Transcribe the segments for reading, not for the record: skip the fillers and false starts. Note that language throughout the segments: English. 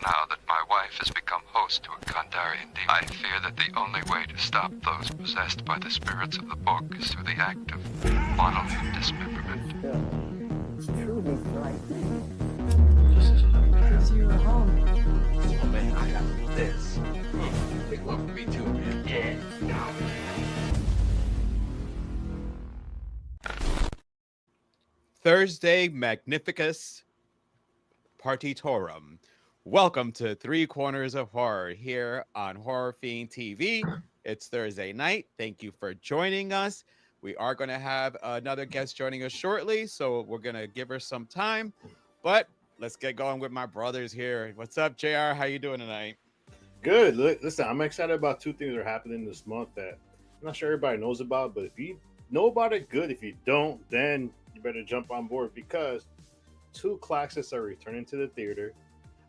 now that my wife has become host to a Kandarian demon. I fear that the only way to stop those possessed by the spirits of the book is through the act of bodily dismemberment. Because you were home. Oh man, I got this. Big love for me too, man. Yeah. Thursday Magnificus Partitorum. Welcome to Three Corners of Horror here on Horror Fiend TV. It's Thursday night. Thank you for joining us. We are going to have another guest joining us shortly, so we're going to give her some time. But let's get going with my brothers here. What's up, JR? How you doing tonight? Good. Listen, I'm excited about two things that are happening this month that I'm not sure everybody knows about, but if you know about it, good. If you don't, then you better jump on board because two classics are returning to the theater.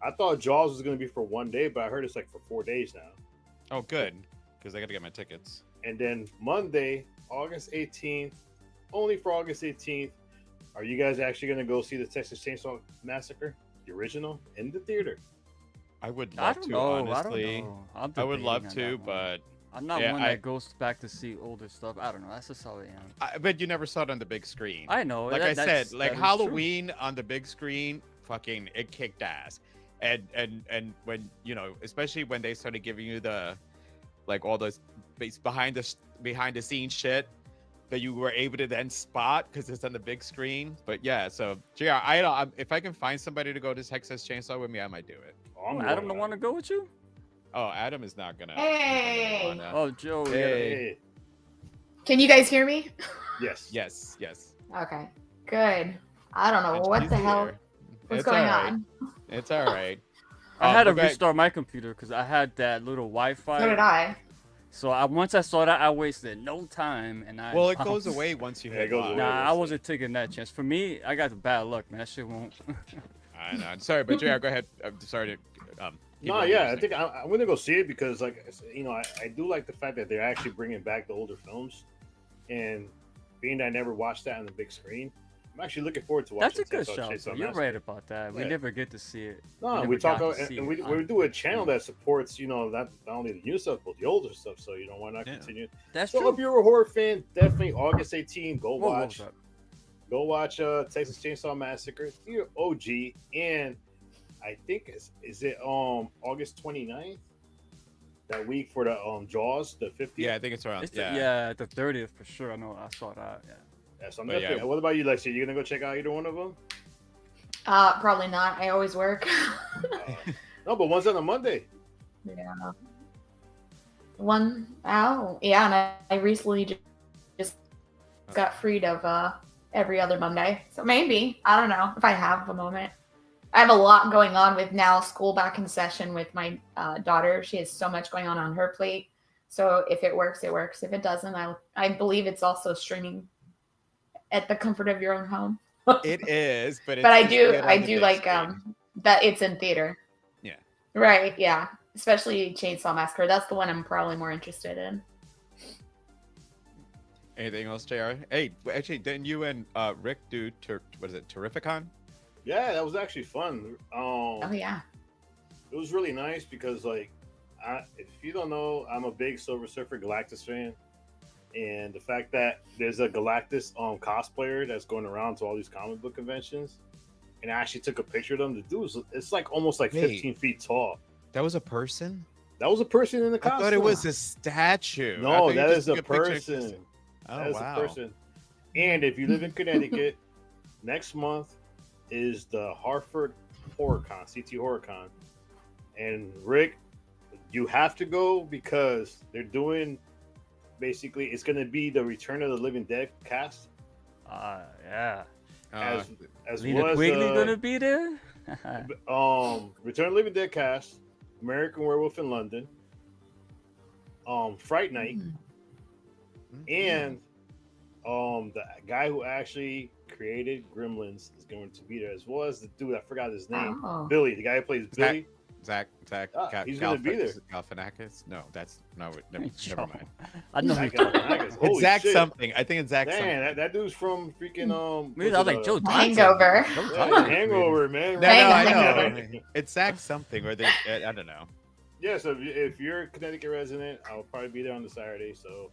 I thought Jaws was going to be for 1 day, but I heard it's like for 4 days now. Oh, good, because I got to get my tickets. And then Monday, August 18th, only for August 18th, are you guys actually going to go see the Texas Chainsaw Massacre, the original, in the theater? I would love to, honestly. I would love to, but I'm not one that goes back to see older stuff. I don't know. That's just how I am. But you never saw it on the big screen. I know. Like I said, like Halloween on the big screen, fucking, it kicked ass. And when, you know, especially when they started giving you the, like, all those behind the scenes shit that you were able to then spot because it's on the big screen. But yeah, so JR, if I can find somebody to go to Texas Chainsaw with me, I might do it. Adam don't want to go with you? Oh, Adam is not gonna. Hey. Oh, Joe. Hey. Can you guys hear me? Yes. Yes. Yes. Okay. Good. I don't know And what she's the hell. here. What's It's going all right. on? It's all right. I had to okay. restart my computer because I had that little Wi-Fi. So did I. So once I saw that, I wasted no time, and I. Well, it goes away once you hit. it goes away. Nah, I wasn't taking that chance. For me, I got the bad luck, man. That shit won't. I know. Sorry, but JR, go ahead. I'm sorry to. Keep No, on yeah, I listening. think I'm going to go see it because, like, you know, I do like the fact that they're actually bringing back the older films, and being that I never watched that on the big screen, I'm actually looking forward to watching. That's a good Chainsaw show. Massacre. You're right about that. We Yeah. never get to see it. No, we talk about, and we do a channel that supports, you know, not only the new stuff but the older stuff. So you know, why not continue? That's so true. if you're a horror fan, definitely August 18th, go Whoa, watch. whoa, Go watch Texas Chainsaw Massacre. If you're OG, and I think is it August 29th? That week for the Jaws, the 50th. Yeah, I think it's around. It's yeah. the 30th for sure. I know. I saw that. Yeah. Yeah, so I'm But definitely. yeah. What about you, Lexi? You gonna go check out either one of them? Probably not. I always work. No, but one's on a Monday. Yeah. Yeah, and I recently just got freed of every other Monday. So maybe. I don't know if I have a moment. I have a lot going on with now school back in session with my daughter. She has so much going on her plate. So if it works, it works. If it doesn't, I believe it's also streaming at the comfort of your own home. It is, but I do like that it's in theater. Yeah. Right. Yeah. Especially Chainsaw Massacre. That's the one I'm probably more interested in. Anything else, JR? Hey, actually, didn't you and Rick do what is it, Terrificon? Yeah, that was actually fun. Oh yeah. It was really nice because, like, if you don't know, I'm a big Silver Surfer Galactus fan, and the fact that there's a Galactus cosplayer that's going around to all these comic book conventions, and I actually took a picture of them. The dude, it's like almost like 15 feet tall. That was a person? That was a person in the costume. I thought it was a statue. No, that is a person. Oh, that is wow. a person. And if you live in Connecticut, next month is the Hartford HorrorCon, CT HorrorCon. And Rick, you have to go because they're doing, basically, it's going to be the Return of the Living Dead cast. Yeah. As Lena well as Quigley gonna be there? Return of the Living Dead cast, American Werewolf in London, Fright Night, and the guy who actually created Gremlins is going to be there, as well as the dude, I forgot his name, Billy, the guy who plays Billy. Zach he's gonna be there. Galifianakis? No, that's no. Never mind. I know. Zach Galifianakis. It's Holy Zach shit. something. I think it's Zach something. Man, that dude's from freaking I was like, Joe Johnson. Hangover. Joe yeah, Johnson. Hangover, man. No, Hang I on. know. It's Zach something, or they. I don't know. Yeah, so if you're a Connecticut resident, I'll probably be there on the Saturday. So,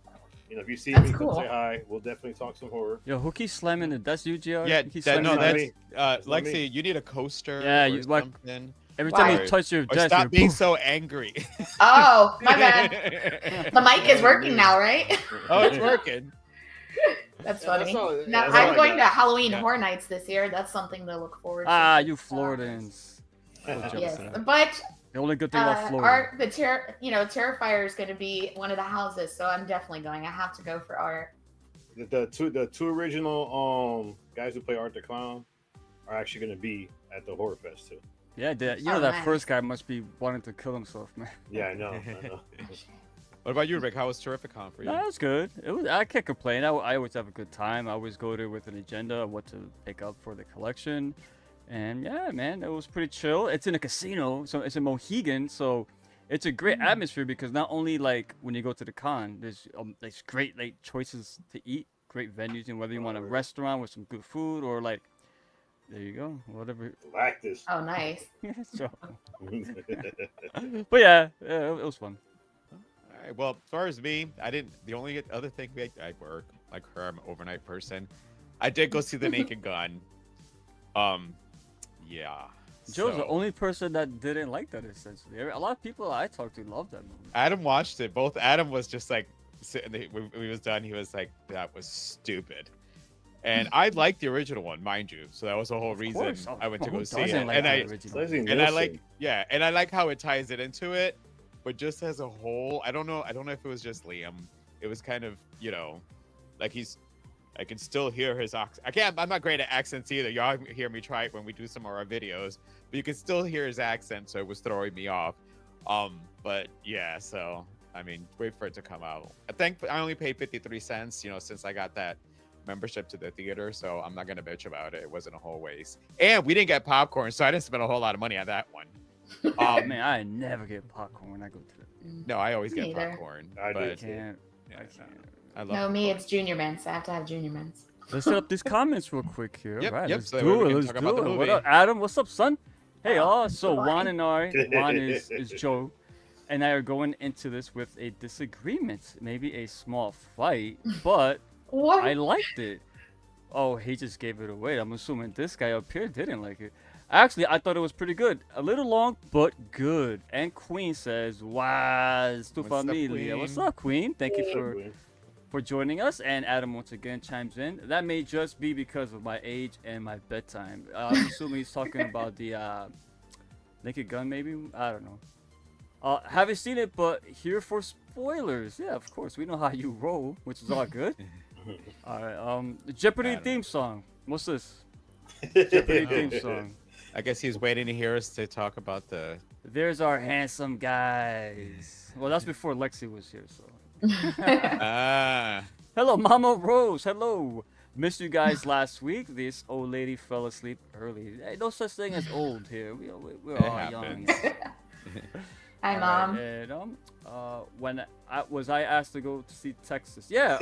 if you see That's me, cool. come say hi. We'll definitely talk some horror. Yo, who keeps slamming it? That's you, GR? Yeah, He keeps that's slamming That's not me. Lexi. You need a coaster. Yeah, or you like something. every time Why? you touch your Or desk, stop you're being poof. so angry. Oh, my bad. The mic is working now, right? Oh, it's working. That's Yeah, funny. that's all- yeah, Now, that's all I'm I going got. to Halloween Yeah. Horror Nights this year. That's something to look forward to. Ah, you Floridans. Yes, but The only good thing about Florida. art, Terrifier is going to be one of the houses, so I'm definitely going. I have to go for art. The two original guys who play Art the Clown are actually going to be at the Horror Fest too. Yeah, that Oh, that nice. first guy must be wanting to kill himself, man. Yeah, I know. I know. What about you, Rick? How was Terrificon for you? No, it was good. I can't complain. I always have a good time. I always go there with an agenda of what to pick up for the collection. And yeah, man, it was pretty chill. It's in a casino, so it's in Mohegan, so it's a great atmosphere because not only like when you go to the con, there's great like choices to eat, great venues, and whether you want a restaurant with some good food or like, there you go, whatever. Like this. Oh, nice. So, but yeah, it was fun. All right, well, as far as me, I didn't. The only other thing I work like her, I'm an overnight person. I did go see the Naked Gun. Yeah. Joe's the so- only person that didn't like that essentially. A lot of people I talked to loved that movie. Adam watched it. Both Adam was just like sitting there, when he was done. He was like, "That was stupid," and I liked the original one, mind you. So that was the whole Of reason course. I went to Who go see doesn't it. like And the I original? Leslie and I Nielsen. like and I like how it ties it into it. But just as a whole, I don't know if it was just Liam. It was kind of like I can still hear his accent. I'm not great at accents either. Y'all hear me try it when we do some of our videos, but you can still hear his accent, so it was throwing me off. But yeah, so I mean, wait for it to come out. I think I only paid 53 cents, since I got that membership to the theater, so I'm not gonna bitch about it. It wasn't a whole waste, and we didn't get popcorn, so I didn't spend a whole lot of money on that one. Man, I never get popcorn when I go to the. No, I always Me get neither. popcorn. I do but too. Can't. yeah, I can't. I love No, me, popcorn. it's Junior Mints. I have to have Junior Mints. Let's set up these comments real quick here. Yep, All right, yep, let's so do we it. can Let's talk about do the it. What movie. up, Adam? What's up, son? Hey, Oh, so boy. Juan is Joe, and I are going into this with a disagreement, maybe a small fight, but What? I liked it. Oh, he just gave it away. I'm assuming this guy up here didn't like it. Actually, I thought it was pretty good. A little long, but good. And Queen says, "Was tu What's up, familia?" What's Queen? up, Queen? Thank you What's up, for Queen? joining us. And Adam once again chimes in. That may just be because of my age and my bedtime. I'm assuming he's talking about the Naked Gun, maybe. I don't know. Haven't seen it, but here for spoilers. Yeah, of course. We know how you roll, which is all good. All right. The Jeopardy I don't theme know. song. What's this? Jeopardy theme song. I guess he's waiting to hear us to talk about the. There's our handsome guys. Well, that's before Lexi was here, so. Ah. Hello, Mama Rose. Hello. Missed you guys last week. This old lady fell asleep early. Hey, no such thing as old here. We're It all young. happens. Hi, All Mom. right, and, when I asked to go to see Texas? Yeah,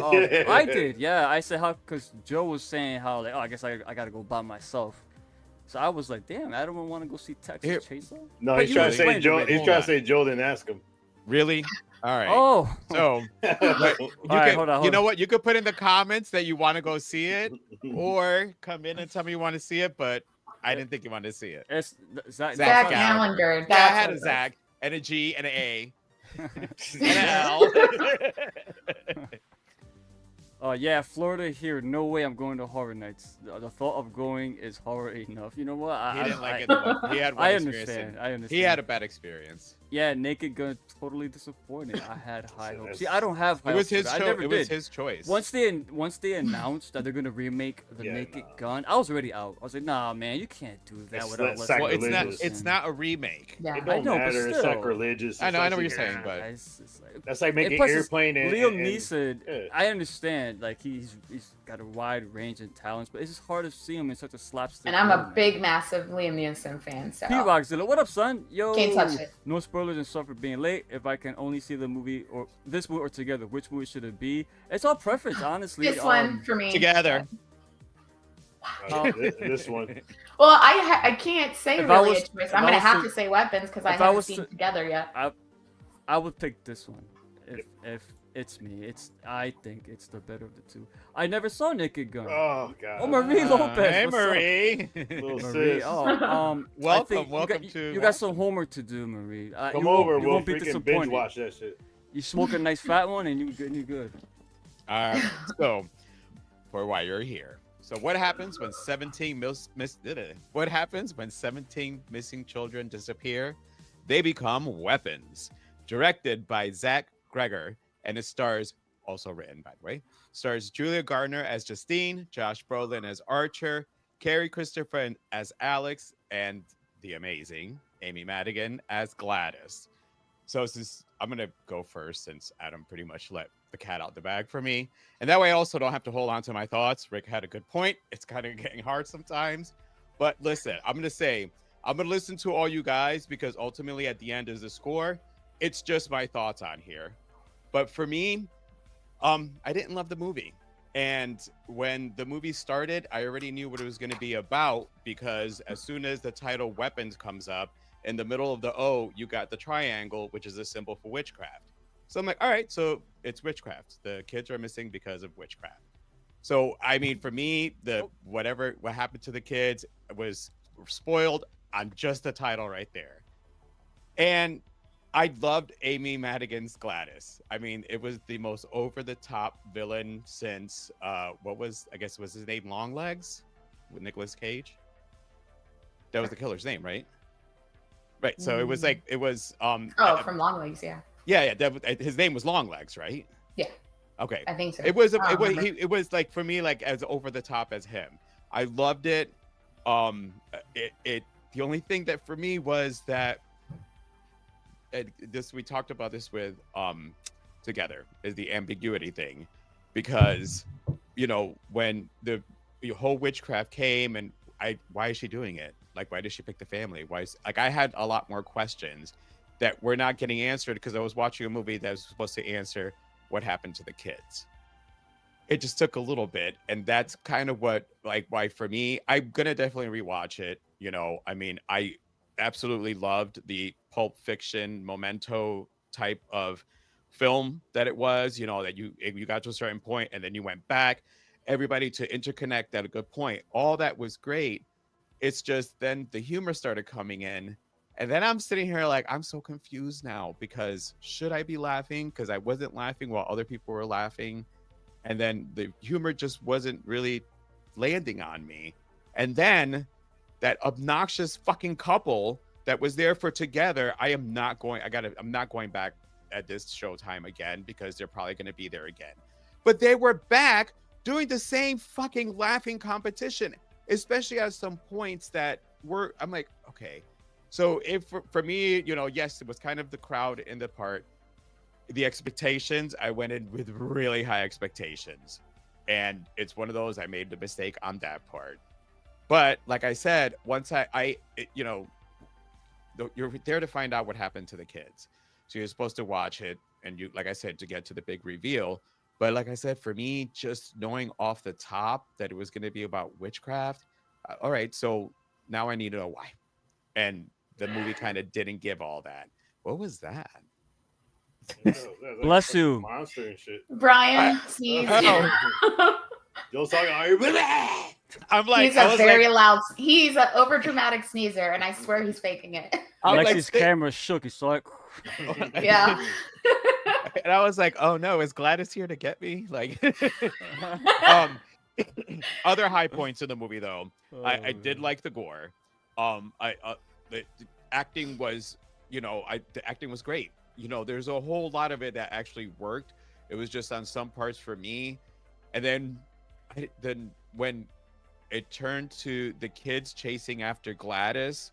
I did. Yeah, I said how because Joe was saying how like, oh, I guess I gotta go by myself. So I was like, damn, I don't want to go see Texas Here- Chainsaw. No, But he's you trying to say explained it Joe. already. He's Hold trying on. to say Joe didn't ask him. Really? All right. Oh, So All you right, can, hold on, you know hold what? You could put in the comments that you want to go see it, or come in and tell me you want to see it, but I didn't think you wanted to see it. it's Zach. Zach Zach Gallagher. Gallagher. Yeah, I That's had what a it Zach and a G and an A Gallagher. and an L. Yeah, Florida here. No way I'm going to horror nights. The thought of going is horror enough. You know what? He didn't like it. He had one I experience. understand. and I understand. He had a bad experience. Yeah, Naked Gun totally disappointed. I had high hopes. That's- See, I don't have high It was hopes. his for I choice. never It did. was his choice. Once they announced that they're gonna remake the Yeah, Naked nah. Gun, I was already out. I was like, nah, man, you can't do that It's without that letting well, it's not. sacrilegious. It's not a remake. Yeah. It I don't know, but matter. It's still. sacrilegious. I know It's what you're like- saying, but It's like, That's like making plus it's airplane. Liam and- Neeson. yeah. I understand. Like he's got a wide range in talents, but it's just hard to see him in such a slapstick. And I'm role, a man. big, massive Liam Neeson fan, so P Rockzilla, what up, son? Yo, Can't touch it. no spoilers and stuff for being late. If I can only see the movie or this movie or together, which movie should it be? It's all preference, honestly. this one for me. Together. This one. Well, I can't say If I really was- a choice. if I'm I gonna was have to- to say Weapons because I if I haven't was seen to- Together yet. I would pick this one. If it's me, I think it's the better of the two. I never saw Naked Gun. Oh god. Oh, Marie Lopez. Hey, what's up? Marie. Little Marie, sis. oh, Welcome, I think welcome you got, to- you got some homework to do, Marie. Come you over. you We'll won't be freaking binge disappointed. watch that shit. You smoke a nice fat one, and you good. All right. So, for why you're here. So, what happens when 17 what happens when 17 missing children disappear? They become weapons. Directed by ZACH CREGGER, and it stars, also written by the way, stars Julia Gardner as Justine, Josh Brolin as Archer, Carrie Christopher as Alex, and the amazing Amy Madigan as Gladys. So since I'm gonna go first, since Adam pretty much let the cat out the bag for me, and that way I also don't have to hold on to my thoughts. Rick had a good point. It's kind of getting hard sometimes, but listen, I'm gonna listen to all you guys because ultimately at the end is the score. It's just my thoughts on here. But for me, I didn't love the movie. And when the movie started, I already knew what it was going to be about because as soon as the title Weapons comes up, in the middle of the O, you got the triangle, which is a symbol for witchcraft. So I'm like, all right, so it's witchcraft. The kids are missing because of witchcraft. So, I mean, for me, what happened to the kids was spoiled on just the title right there. And I loved Amy Madigan's Gladys. I mean, it was the most over-the-top villain since was his name Longlegs with Nicolas Cage? That was the killer's name, right? Right. So it was From Longlegs, yeah. Yeah, his name was Longlegs, right? Yeah. Okay. I think so. It was I don't remember. it was like for me like as over the top as him. I loved it. The only thing that for me was that we talked about this with Together is the ambiguity thing, because when the whole witchcraft came and why is she doing it? Like, why did she pick the family? I had a lot more questions that were not getting answered because I was watching a movie that was supposed to answer what happened to the kids. It just took a little bit, and that's kind of why for me, I'm gonna definitely rewatch it. I mean, I absolutely loved the Pulp Fiction Memento type of film that it was, that you got to a certain point and then you went back, everybody to interconnect at a good point. All that was great. It's just then the humor started coming in, and then I'm sitting here like, I'm so confused now because should I be laughing? Because I wasn't laughing while other people were laughing. And then the humor just wasn't really landing on me. And then that obnoxious fucking couple that was there for Together, I'm not going back at this showtime again because they're probably going to be there again. But they were back doing the same fucking laughing competition, especially at some points I'm like, okay. So if for me, yes, it was kind of the crowd in the part. The expectations, I went in with really high expectations, and it's one of those I made the mistake on that part. But like I said, once you're there to find out what happened to the kids, so you're supposed to watch it, and you, like I said, to get to the big reveal. But like I said, for me, just knowing off the top that it was going to be about witchcraft, all right, so now I need to know why. And the movie kind of didn't give all that. What was that? Bless you. Monster and shit. Brian sneezed. Joe's talking. I'm like, He's a very loud. He's an overdramatic sneezer, and I swear he's faking it. Alexi's camera shook. He saw it. Yeah. And I was like, oh no, is Gladys here to get me? Like, other high points in the movie though, I did like the gore. The acting was, the acting was great. There's a whole lot of it that actually worked. It was just on some parts for me. And then when it turned to the kids chasing after Gladys,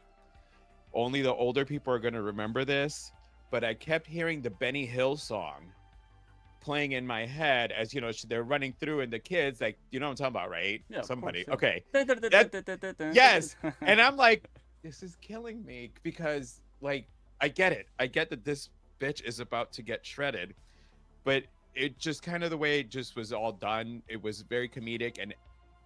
only the older people are going to remember this, but I kept hearing the Benny Hill song playing in my head as they're running through, and the kids, like, you know what I'm talking about, right? Yeah, of Somebody. course, yeah. Okay. Yes. And I'm like, this is killing me because, like, I get it. I get that this bitch is about to get shredded, but it just kind of the way it just was all done. It was very comedic, and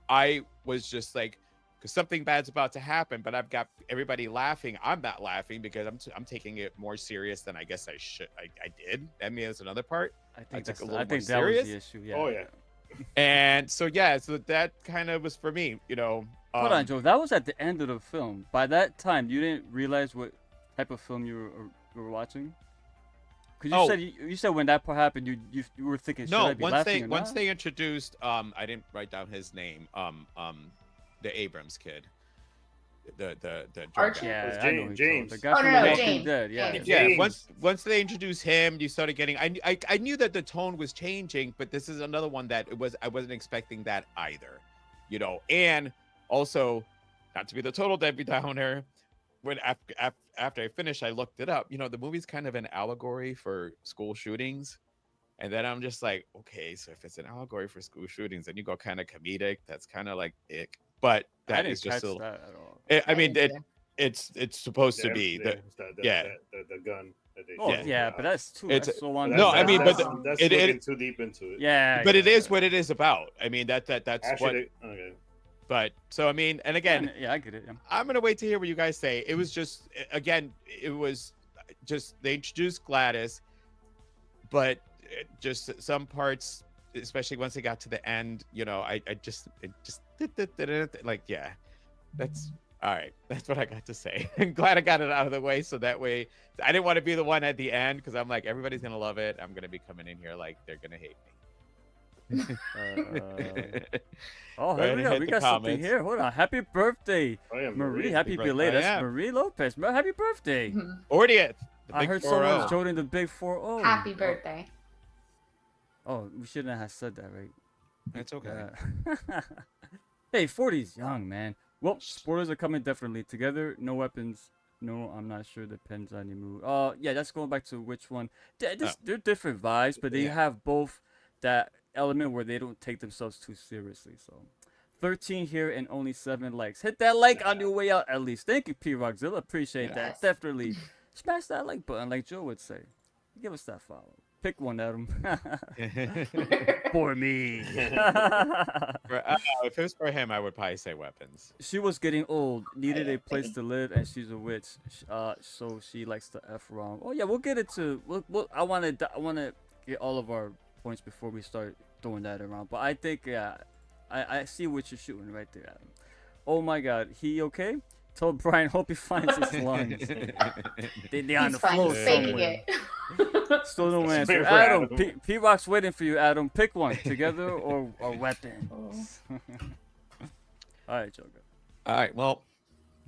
I was just like, because something bad's about to happen, but I've got everybody laughing. I'm not laughing because I'm taking it more serious than I guess I should. I did. I mean, that's another part. I took think a little more that serious. was the issue. Yeah. Oh yeah. And so so that kind of was for me. Hold on, Joe. That was at the end of the film. By that time, you didn't realize what type of film you were watching. Because you said when that part happened, you were thinking, should I be laughing or once not? they introduced, I didn't write down his name. The Abrams kid, the Archie? Yeah, It was I know James. The guy from no, The Walking James. Dead. Yeah. James. Yeah, James. once they introduced him, you started getting. I knew that the tone was changing, but this is another one that I wasn't expecting that either, And also, not to be the total Debbie Downer, when after I finished, I looked it up. The movie's kind of an allegory for school shootings, and then I'm just like, okay, so if it's an allegory for school shootings, then you go kind of comedic. That's kind of like ick, but I that didn't is just catch a. that at all. I mean, didn't it's supposed to be the the gun. That they Oh Yeah. yeah, but that's too. It's- That's so on. No, I mean, but that's it- looking too deep into it. yeah. but it yeah. is what it is about. I mean, that's Actually, what. okay. But so I mean, and again, Yeah, I get it. Yeah. I'm gonna wait to hear what you guys say. It was just again, it was just they introduced Gladys, but just some parts, especially once they got to the end, I just like, yeah, that's all right. That's what I got to say. I'm glad I got it out of the way, so that way I didn't want to be the one at the end because I'm like, everybody's gonna love it. I'm gonna be coming in here like they're gonna hate me. Oh, Go here ahead we and go. hit We the got something comments. here. Hold on. Happy birthday, Oh yeah, Marie. Happy birthday. belated. Oh, That's yeah. Marie Lopez. Happy birthday. Mhm. 40th. the I big heard 4-0. someone's joining the big 4-0. Happy birthday. Oh, we shouldn't have said that, right? It's okay. Yeah. Hey, 40 is young, man. Well, spoilers are coming definitely. Together, no weapons. No, I'm not sure. Depends on the mood. Yeah, that's going back to which one. They're different vibes, but they Yeah. have both that element where they don't take themselves too seriously. So, 13 here and only 7 likes. Hit that like on your way out at least. Thank you, P Rockzilla. Appreciate Yes. that. Definitely smash that like button, like Joe would say. Give us that follow. Pick one, Adam. For me. If it was for him, I would probably say weapons. She was getting old, needed a place to live, and she's a witch. So she likes to f wrong. Oh yeah, we'll get into. I want to get all of our points before we start throwing that around. But I think I see what you're shooting right there, Adam. Oh my God, he okay? Told Brian, hope he finds his lungs. They on He's the fine. floor He's faking somewhere. it. Still no Wait answer. for Adam, Adam. P Rock's waiting for you. Adam, pick one. Together or weapons. All right, Joker. All right. Well,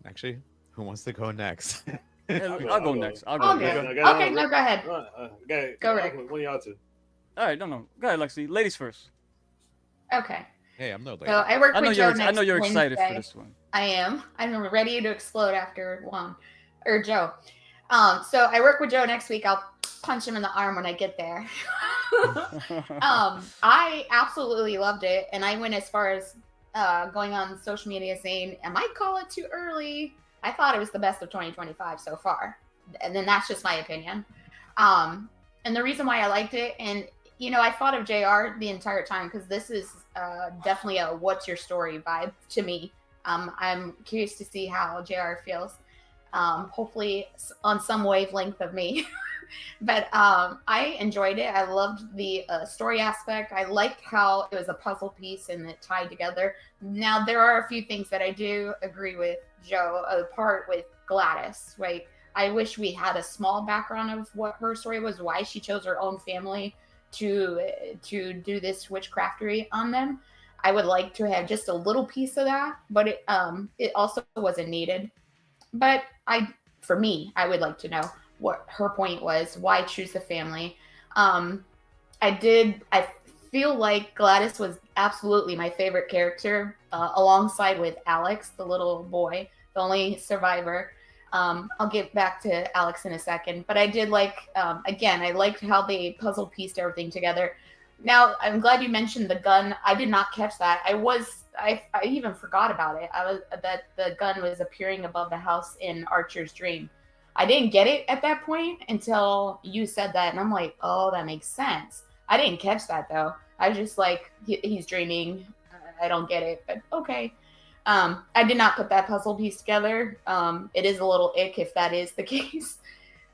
actually, who wants to go next? I'll go next. I'll go I'll next. go. Okay, Okay, no, go ahead. Go, Rick. One of y'all two. All right, no. Go ahead, Lexi. Ladies first. Okay. Hey, I'm no lady. So I work I know with Joe you're. I know you're next excited for Wednesday. this one. I am. I'm ready to explode after Juan or Joe. So I work with Joe next week. I'll punch him in the arm when I get there. I absolutely loved it, and I went as far as going on social media saying, "I might call it too early." I thought it was the best of 2025 so far, and then that's just my opinion. And the reason why I liked it, and I thought of JR the entire time because this is definitely a "what's your story" vibe to me. I'm curious to see how JR feels. Hopefully on some wavelength of me. But I enjoyed it. I loved the story aspect. I liked how it was a puzzle piece and it tied together. Now, there are a few things that I do agree with Joe. A part with Gladys, right? I wish we had a small background of what her story was, why she chose her own family to do this witchcraftery on them. I would like to have just a little piece of that, but it also wasn't needed. But for me, I would like to know what her point was, why choose the family. I feel like Gladys was absolutely my favorite character, alongside with Alex, the little boy, the only survivor. I'll get back to Alex in a second, but I did like, again, I liked how they puzzle pieced everything together. Now, I'm glad you mentioned the gun. I did not catch that. I even forgot about it. That the gun was appearing above the house in Archer's dream. I didn't get it at that point until you said that, and I'm like, oh, that makes sense. I didn't catch that though. I was just like, he's dreaming. I don't get it, but okay. I did not put that puzzle piece together. It is a little ick if that is the case.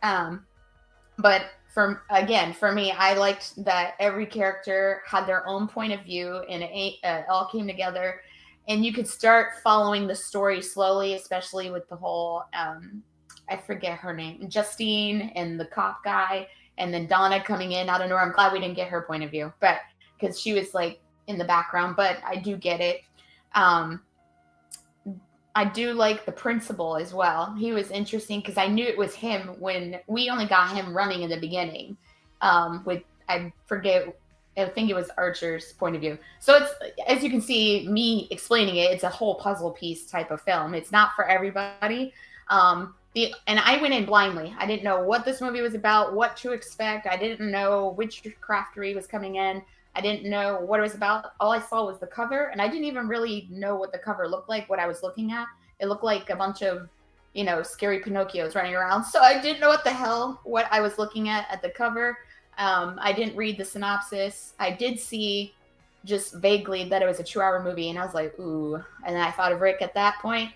But for me, I liked that every character had their own point of view, and it all came together. And you could start following the story slowly, especially with the whole, I forget her name, Justine and the cop guy, and then Donna coming in. I don't know. I'm glad we didn't get her point of view, but because she was like in the background, but I do get it. I do like the principal as well. He was interesting because I knew it was him when we only got him running in the beginning. With I think it was Archer's point of view. So it's, as you can see, me explaining it, it's a whole puzzle piece type of film. It's not for everybody. And I went in blindly. I didn't know what this movie was about, what to expect. I didn't know which craftery was coming in. I didn't know what it was about. All I saw was the cover, and I didn't even really know what the cover looked like, what I was looking at. It looked like a bunch of, scary Pinocchios running around. So I didn't know what I was looking at the cover. I didn't read the synopsis. I did see just vaguely that it was a 2-hour movie, and I was like, ooh. And then I thought of Rick at that point.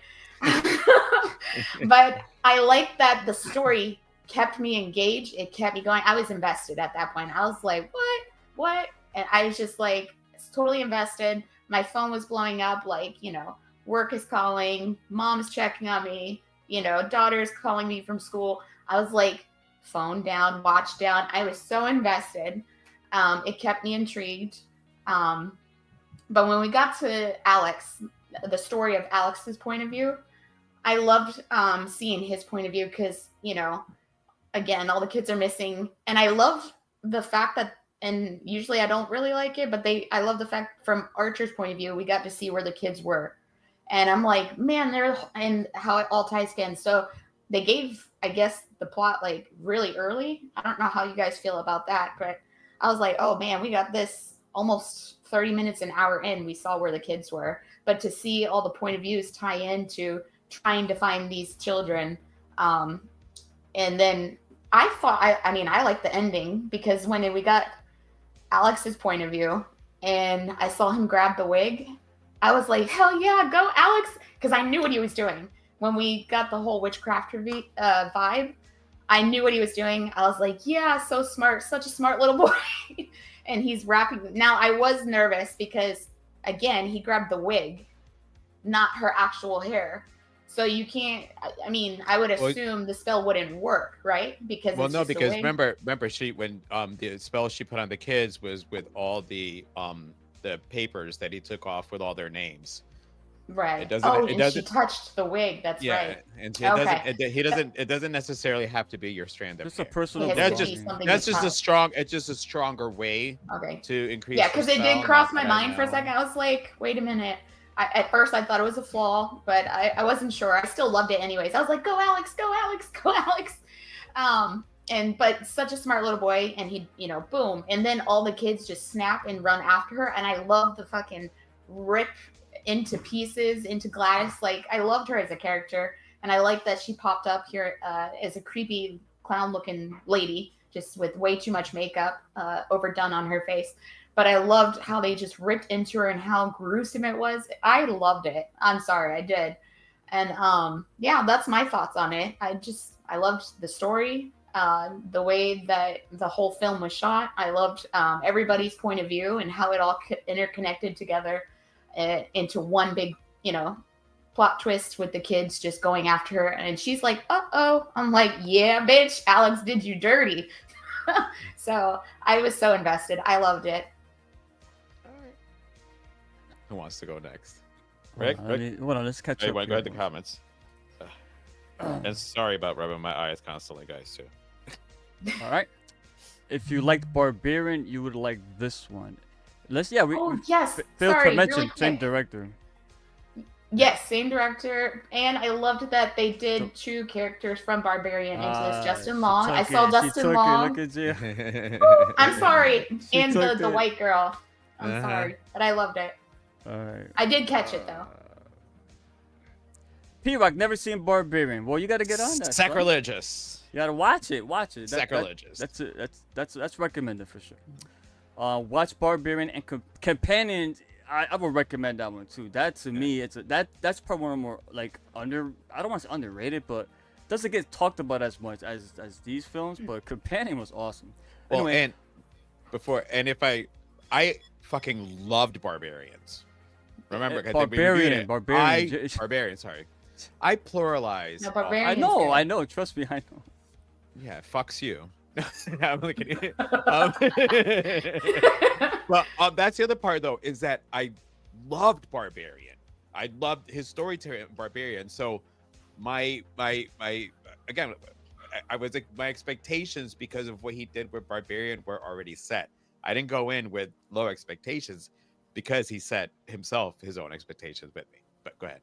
But I liked that the story kept me engaged. It kept me going. I was invested at that point. I was like, what? And I was just like, totally invested. My phone was blowing up, work is calling, mom's checking on me, daughter's calling me from school. I was like, phone down, watch down. I was so invested. It kept me intrigued. But when we got to Alex, the story of Alex's point of view, I loved seeing his point of view because, again, all the kids are missing. And I love the fact that, and usually I don't really like it, but I love the fact from Archer's point of view, we got to see where the kids were. And I'm like, man, and how it all ties again. So they gave, I guess, the plot like really early. I don't know how you guys feel about that, but I was like, oh man, we got this almost 30 minutes, an hour in, we saw where the kids were. But to see all the point of views tie into trying to find these children. And then I thought, I like the ending because when we got Alex's point of view and I saw him grab the wig, I was like, hell yeah, go Alex. Because I knew what he was doing. When we got the whole witchcraft vibe, I knew what he was doing. I was like, yeah, so smart, such a smart little boy. And he's rapping. Now, I was nervous because, again, he grabbed the wig, not her actual hair. So you can't, I would assume the spell wouldn't work, right? Because remember when the spell she put on the kids was with all the papers that he took off with all their names. Right. She touched the wig. That's right. And it doesn't necessarily have to be your strand of just hair. a personal. That's just a stronger way to increase. Yeah, because it did cross my mind for a second. I was like, wait a minute. At first, I thought it was a flaw, but I wasn't sure. I still loved it anyways. I was like, go Alex, go Alex, go Alex. But such a smart little boy, and he, boom. And then all the kids just snap and run after her. And I love the fucking rip into pieces into Gladys. Like, I loved her as a character. And I like that she popped up here as a creepy clown-looking lady, just with way too much makeup overdone on her face. But I loved how they just ripped into her and how gruesome it was. I loved it. I'm sorry, I did. And that's my thoughts on it. I loved the story, the way that the whole film was shot. I loved everybody's point of view and how it all interconnected together into one big, plot twist with the kids just going after her. And she's like, uh-oh. I'm like, yeah, bitch, Alex did you dirty. So I was so invested. I loved it. Who wants to go next? Rick? Hold on, let's catch up. Go ahead in the comments. And sorry about rubbing my eyes constantly, guys, too. All right. If you liked Barbarian, you would like this one. Yes. Failed Sorry, to mention really same quick. director. Yes, same director, and I loved that they did two characters from Barbarian into this. Justin she Long. I took saw it, she Justin took it, Long. look at you. I'm sorry, She and the took it. white girl. I'm Uh-huh. sorry, but I loved it. Alright. I did catch it though. P-Rock, never seen Barbarian. Well, you gotta get on that. son. Sacrilegious. You gotta watch it. Watch it. Sacrilegious. That's it. That's recommended for sure. Watch Barbarian and Companion. I would recommend that one too. That to me, that's probably one of the more like I don't want to say underrated, but doesn't get talked about as much as these films. But Companion was awesome. Well, Anyway, and if I fucking loved Barbarians. Remember, I think we Barbarian, reviewed it. Barbarian. Barbarian. Sorry, I pluralize. No, Barbarian. I know. Trust me, I know. Yeah, fucks you. I'm looking at it. Well, that's the other part though, is that I loved Barbarian. I loved his storytelling in Barbarian. So my again, I was like, my expectations because of what he did with Barbarian were already set. I didn't go in with low expectations because he set himself his own expectations with me. But go ahead.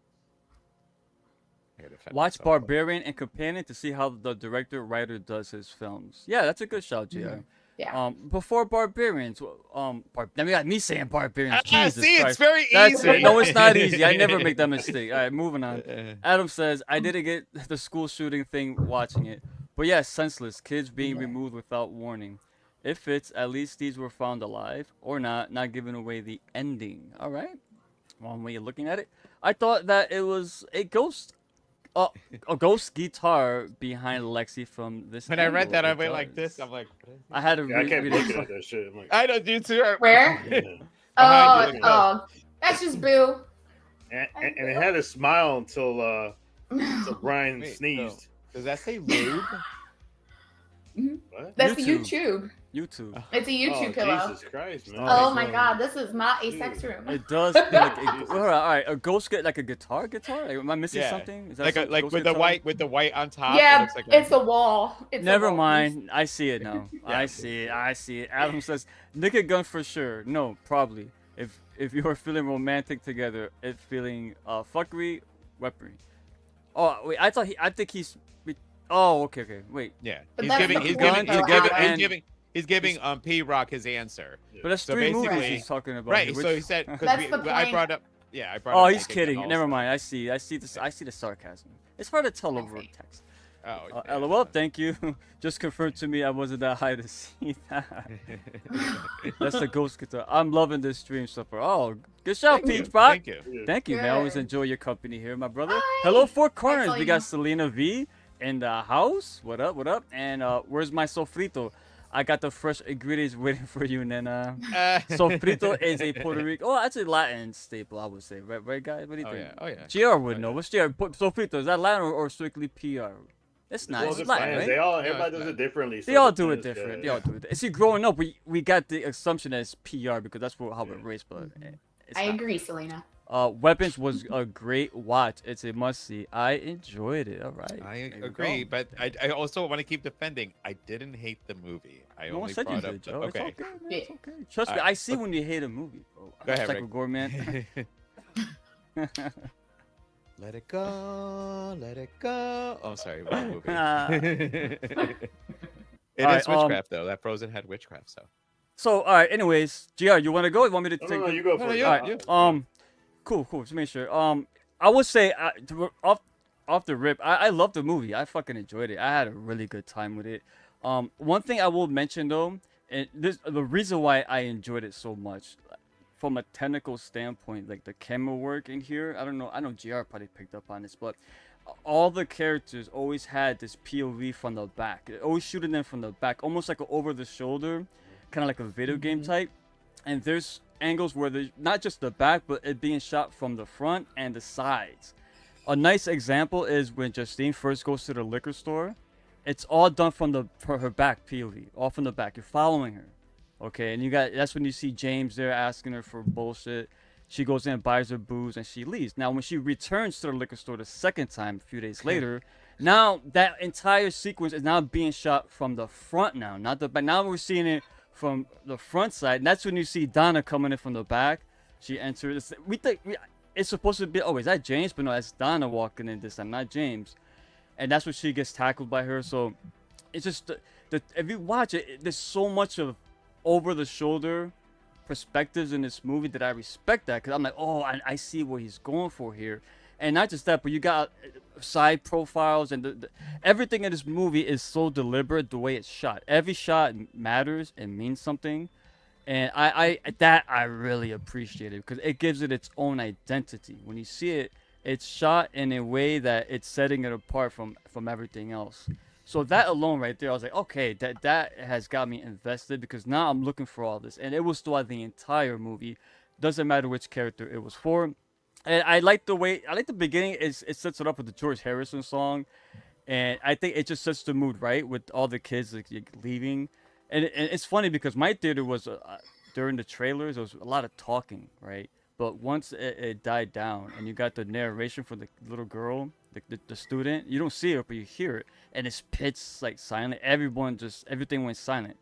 I gotta defend Watch myself. Barbarian and Companion to see how the director writer does his films. Yeah, that's a good shout, GR. Yeah. Before Barbarians, then we got me saying Barbarians. Jesus See, Christ. it's very That's easy. it. No, it's not easy. I never make that mistake. All right, moving on. Adam says, I didn't get the school shooting thing watching it. But yeah, senseless. Kids being removed without warning. It fits. At least these were found alive. Or not giving away the ending. All right. One way you're looking at it. I thought that it was a ghost guitar behind Lexi from this. When I read angle. that, I It went like does. this. I'm like, I had to Yeah, I kept read looking it. at that shit. I'm like, I don't do too. Where? yeah. Behind you. That's just Boo. And it had a smile until Brian Wait, sneezed. Does that say lube? What? That's YouTube. the YouTube. YouTube. It's a YouTube Oh, pillow. Jesus Christ, man. Oh Oh, my so- god, this is not a sex room. It does. Feel like all right, a ghost get like a guitar. Like, am I missing Yeah. something? Is Like some like ghost with the guitar? white on top. it Yeah, looks like it's a wall. It's a Never wall. mind. I see it now. Yeah. I see it. Adam says, "Naked gun for sure." No, probably. If you are feeling romantic together, it feeling fuckery, weaponry. Oh wait, I think he's. Oh, okay. Wait, Yeah, But he's that's giving the he's point, giving though, Adam. he's giving P-Rock his answer. but that's So 3 movies basically- he's talking about. Right. here, So which- he said because That's the I point. brought up. Yeah, I brought Oh, up. he's Naked kidding. Gun Never also. mind. I see the sarcasm. It's hard to tell I over see. text. Oh, LOL, thank you. Just confirmed to me I wasn't that high to see that. That's the ghost guitar. I'm loving this stream so far. Oh, good shout, Thank you. Peach Rock. Thank you. Thank you, man. I always Good. enjoy your company here, my brother. Hi. Hello, Four Corners. all We you got know. Selena V in the house. What up? And where's my sofrito? I got the fresh ingredients waiting for you, Nena. Sofrito is a Puerto Rico. Oh, that's a Latin staple, I would say. Right, guys? What do you Oh think? yeah. Oh yeah. GR would know. What's GR? Sofrito, is that Latin or strictly PR? It's not. Well, It's it's Latin, fine. right? Everybody it's does fine. it differently. They so all it do it depends, different. They yeah. all do it. See, growing up, we got the assumption that it's PR because that's how it raised, but it's I not. agree, Selena. Weapons was a great watch. It's a must see. I enjoyed it. All right. I There we agree, go. but I also want to keep defending. I didn't hate the movie. I No one only said you brought up. did, Joe. It's Okay. okay. Man. Yeah. It's okay. Trust me, Alright, I see when you hate a movie. Bro. Go ahead, Psycho Rick. Gorman. Let it go, let it go. Oh, sorry, wrong movie. It Alright, is witchcraft though. That Frozen had witchcraft, so. So, all right. Anyways, GR, you want to go? You want me to No, take? no, the- you go No, for it. you- All right. you- Cool. Just make sure. I would say off the rip, I love the movie. I fucking enjoyed it. I had a really good time with it. One thing I will mention though, and the reason why I enjoyed it so much, from a technical standpoint, like the camera work in here. I don't know. I know GR probably picked up on this, but all the characters always had this POV from the back. Always shooting them from the back, almost like an over the shoulder, kind of like a video game type. And there's angles where there's not just the back, but it being shot from the front and the sides. A nice example is when Justine first goes to the liquor store. It's all done from her back POV, all from the back. You're following her, okay? And that's when you see James there asking her for bullshit. She goes in and buys her booze and she leaves. Now when she returns to the liquor store the second time, a few days later, now that entire sequence is now being shot from the front now, not the back. Now we're seeing it from the front side, and that's when you see Donna coming in from the back. She enters. it's supposed to be, oh, is that James? But no, that's Donna walking in this time, not James. And that's when she gets tackled by her. So it's just if you watch it, there's so much of over the shoulder perspectives in this movie that I respect that, because I'm like, oh, I see what he's going for here. And not just that, but you got side profiles, and everything in this movie is so deliberate the way it's shot. Every shot matters and means something. And I really appreciate it, because it gives it its own identity. When you see it, it's shot in a way that it's setting it apart from everything else. So that alone right there, I was like, okay, that has got me invested, because now I'm looking for all this. And it was throughout the entire movie. Doesn't matter which character it was for. And I like the beginning. It sets it up with the George Harrison song. And I think it just sets the mood right with all the kids like leaving. And it's funny because my theater was, during the trailers, there was a lot of talking, right? But once it died down and you got the narration for the little girl, the student, you don't see it, but you hear it. And it's pitch like silent. Everything went silent.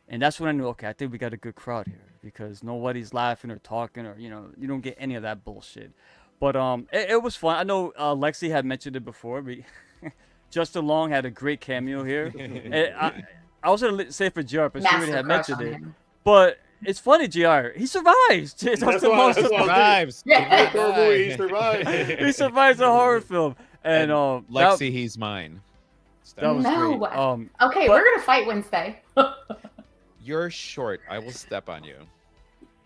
And that's when I knew, okay, I think we got a good crowd here, because nobody's laughing or talking, or, you don't get any of that bullshit. But it was fun. I know Lexi had mentioned it before. Justin Long had a great cameo here. And I was gonna say for JR, but she already had mentioned it. But it's funny, JR. He survives. Justin Long survives. Yeah. He survived. He survives a horror film. And Lexi, he's mine. that was No. great. Okay, but- we're gonna fight Wednesday. You're short. I will step on you.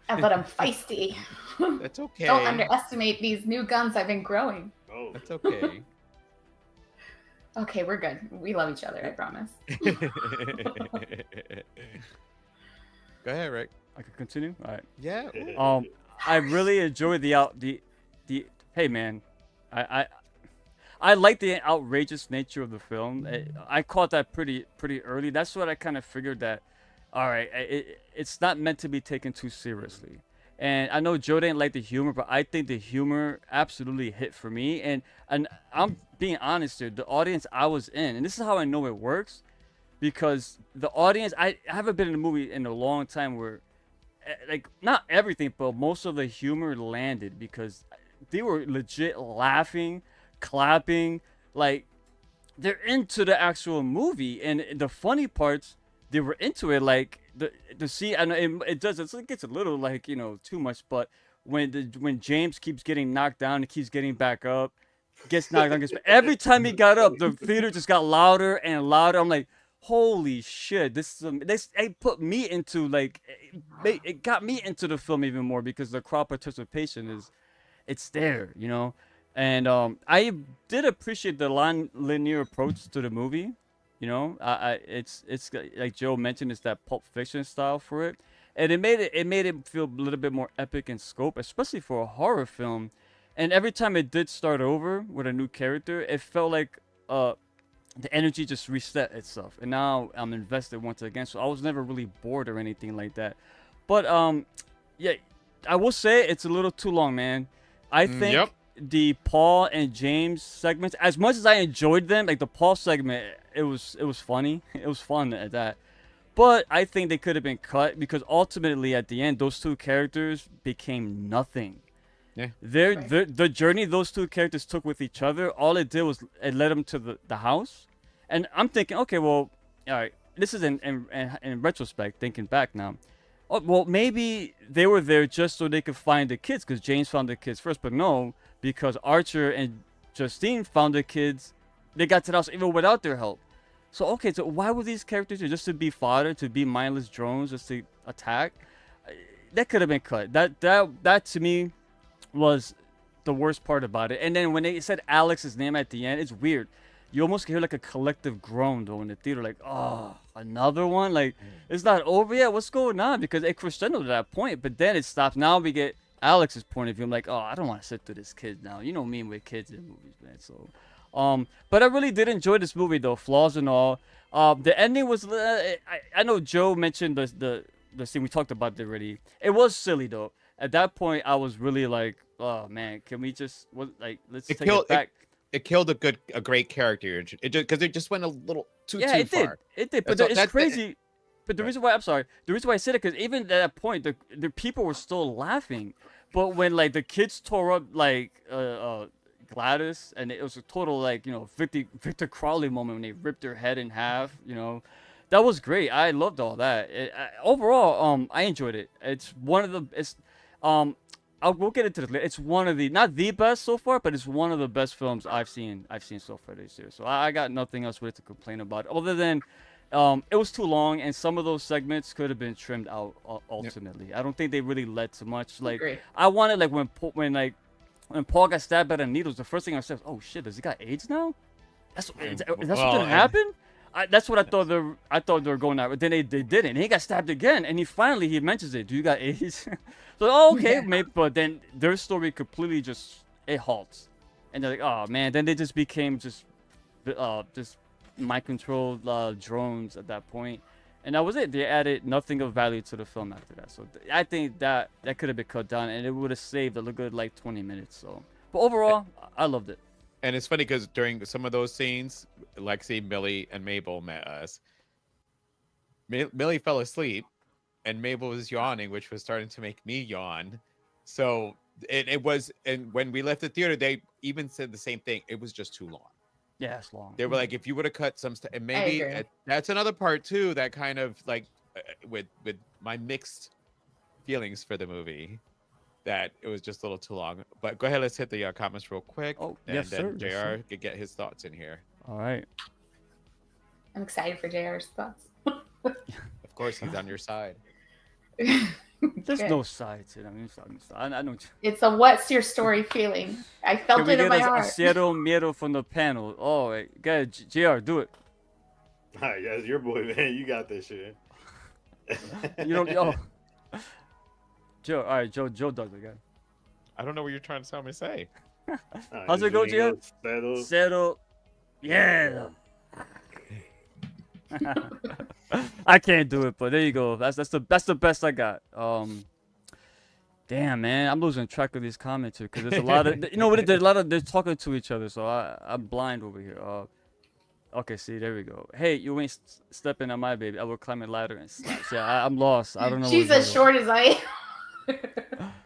But I'm feisty. That's okay. Don't underestimate these new guns I've been growing. Oh. That's okay. Okay, we're good. We love each other, I promise. Go ahead, Rick. I could continue. All right. Yeah. I really enjoyed the hey man, I like the outrageous nature of the film. I caught that pretty early. That's what I kind of figured, that all right, it's not meant to be taken too seriously. And I know Joe didn't like the humor, but I think the humor absolutely hit for me. And I'm being honest here, the audience I was in, and this is how I know it works, because the audience, I haven't been in a movie in a long time where, like, not everything, but most of the humor landed, because they were legit laughing, clapping, like they're into the actual movie. And the funny parts, they were into it. Like the scene, I know it gets a little like, too much, but when James keeps getting knocked down and keeps getting back up, gets knocked down, every time he got up, the theater just got louder and louder. I'm like, holy shit, this it put me into, like, it got me into the film even more, because the crowd participation it's there, and I did appreciate the linear approach to the movie. It's like Joe mentioned, it's that Pulp Fiction style for it, and it made it feel a little bit more epic in scope, especially for a horror film. And every time it did start over with a new character, it felt like the energy just reset itself, and now I'm invested once again. So I was never really bored or anything like that. But yeah, I will say it's a little too long, man. I think the Paul and James segments, as much as I enjoyed them, like the Paul segment, it was funny. It was fun at that. But I think they could have been cut, because ultimately at the end, those two characters became nothing. Yeah. The journey those two characters took with each other, all it did was it led them to the house. And I'm thinking, okay, well, all right, this is in retrospect, thinking back now. Oh, well, maybe they were there just so they could find the kids, because James found the kids first. But no, because Archer and Justine found the kids, they got to the house even without their help. So, okay, so why were these characters here? Just to be fodder, to be mindless drones, just to attack? That could have been cut. That to me was the worst part about it. And then when they said Alex's name at the end, it's weird. You almost hear like a collective groan though in the theater, like, oh, another one? Like, it's not over yet? What's going on? Because it crescendoed to that point, but then it stops. Now we get Alex's point of view. I'm like, oh, I don't want to sit through this kid now. You know me with kids in movies, man. So, but I really did enjoy this movie though, flaws and all. The ending was, I know Joe mentioned the scene, we talked about it already. It was silly though. At that point, I was really like, oh man, can we just let's take it back. It killed a great character. It just because it just went a little too far. It did. But it's crazy. But the reason why I said it, because even at that point, the people were still laughing. But when like the kids tore up like Gladys, and it was a total like Victor Crowley moment when they ripped her head in half. That was great. I loved all that. Overall, I enjoyed it. It's one of the we'll get into this later. It's one of the not the best so far, but it's one of the best films I've seen so far this year. So I got nothing else really to complain about other than it was too long, and some of those segments could have been trimmed out ultimately. Yep. I don't think they really led to much. Like I wanted like when Paul got stabbed by the needles, the first thing I said was, "Oh shit, does he got AIDS now? Is that what's gonna happen?" That's what I thought they were going at, but then they didn't. And he got stabbed again, and he mentions it. Do you got AIDS? So okay, maybe. But then their story completely just halts, and they're like, oh man. Then they just became just mind-controlled drones at that point, and that was it. They added nothing of value to the film after that. So I think that could have been cut down, and it would have saved a good like 20 minutes. So, but overall, I loved it. And it's funny because during some of those scenes, Lexi, Millie, and Mabel met us. Millie fell asleep, and Mabel was yawning, which was starting to make me yawn. So it was, and when we left the theater, they even said the same thing. It was just too long. Yeah, it's long. They were like, if you would have cut some stuff, and maybe that's another part too that kind of like with my mixed feelings for the movie. That it was just a little too long. But go ahead, let's hit the comments real quick. Oh, and yes, then sir. JR could get his thoughts in here. All right. I'm excited for JR's thoughts. Of course, he's on your side. There's no side to it. I know. It's a what's your story feeling. I felt it in my heart. Cero miedo from the panel. Oh, wait. Go ahead, JR, do it. All right, that's your boy, man. You got this shit. Yo. Joe, all right, Joe does it again. I don't know what you're trying to tell me to say. How's it go, Joe? Settle. Yeah. I can't do it, but there you go. That's the best I got. Damn, man, I'm losing track of these comments here because there's a lot of they're talking to each other, so I'm blind over here. Okay, see, there we go. Hey, you ain't stepping on my baby. I will climb a ladder and slap. Yeah, I'm lost. I don't know. She's as short as I am.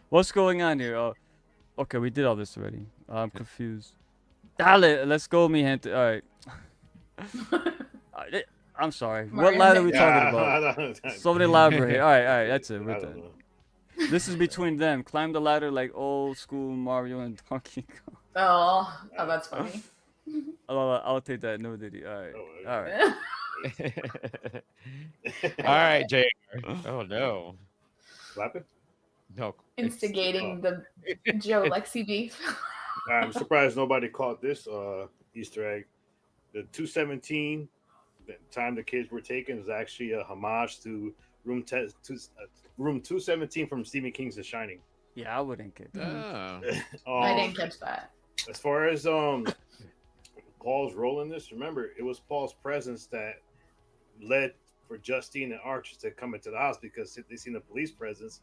What's going on here? Okay, we did all this already. I'm confused. Dale, let's go, mi gente. All right. I'm sorry. What ladder are we talking about? Somebody elaborate. All right, that's it. We're done. This is between them. Climb the ladder like old school Mario and Donkey Kong. Oh, that's funny. I'll take that nudity. All right. All right, JR. Oh no. Slapping? No. Instigating the Joe Lexi beef. I'm surprised nobody caught this Easter egg. The 217, the time the kids were taken, is actually a homage to Room 217 from Stephen King's The Shining. Yeah, I wouldn't get that. I didn't catch that. As far as Paul's role in this, remember, it was Paul's presence that led for Justine and Arch to come into the house because they seen the police presence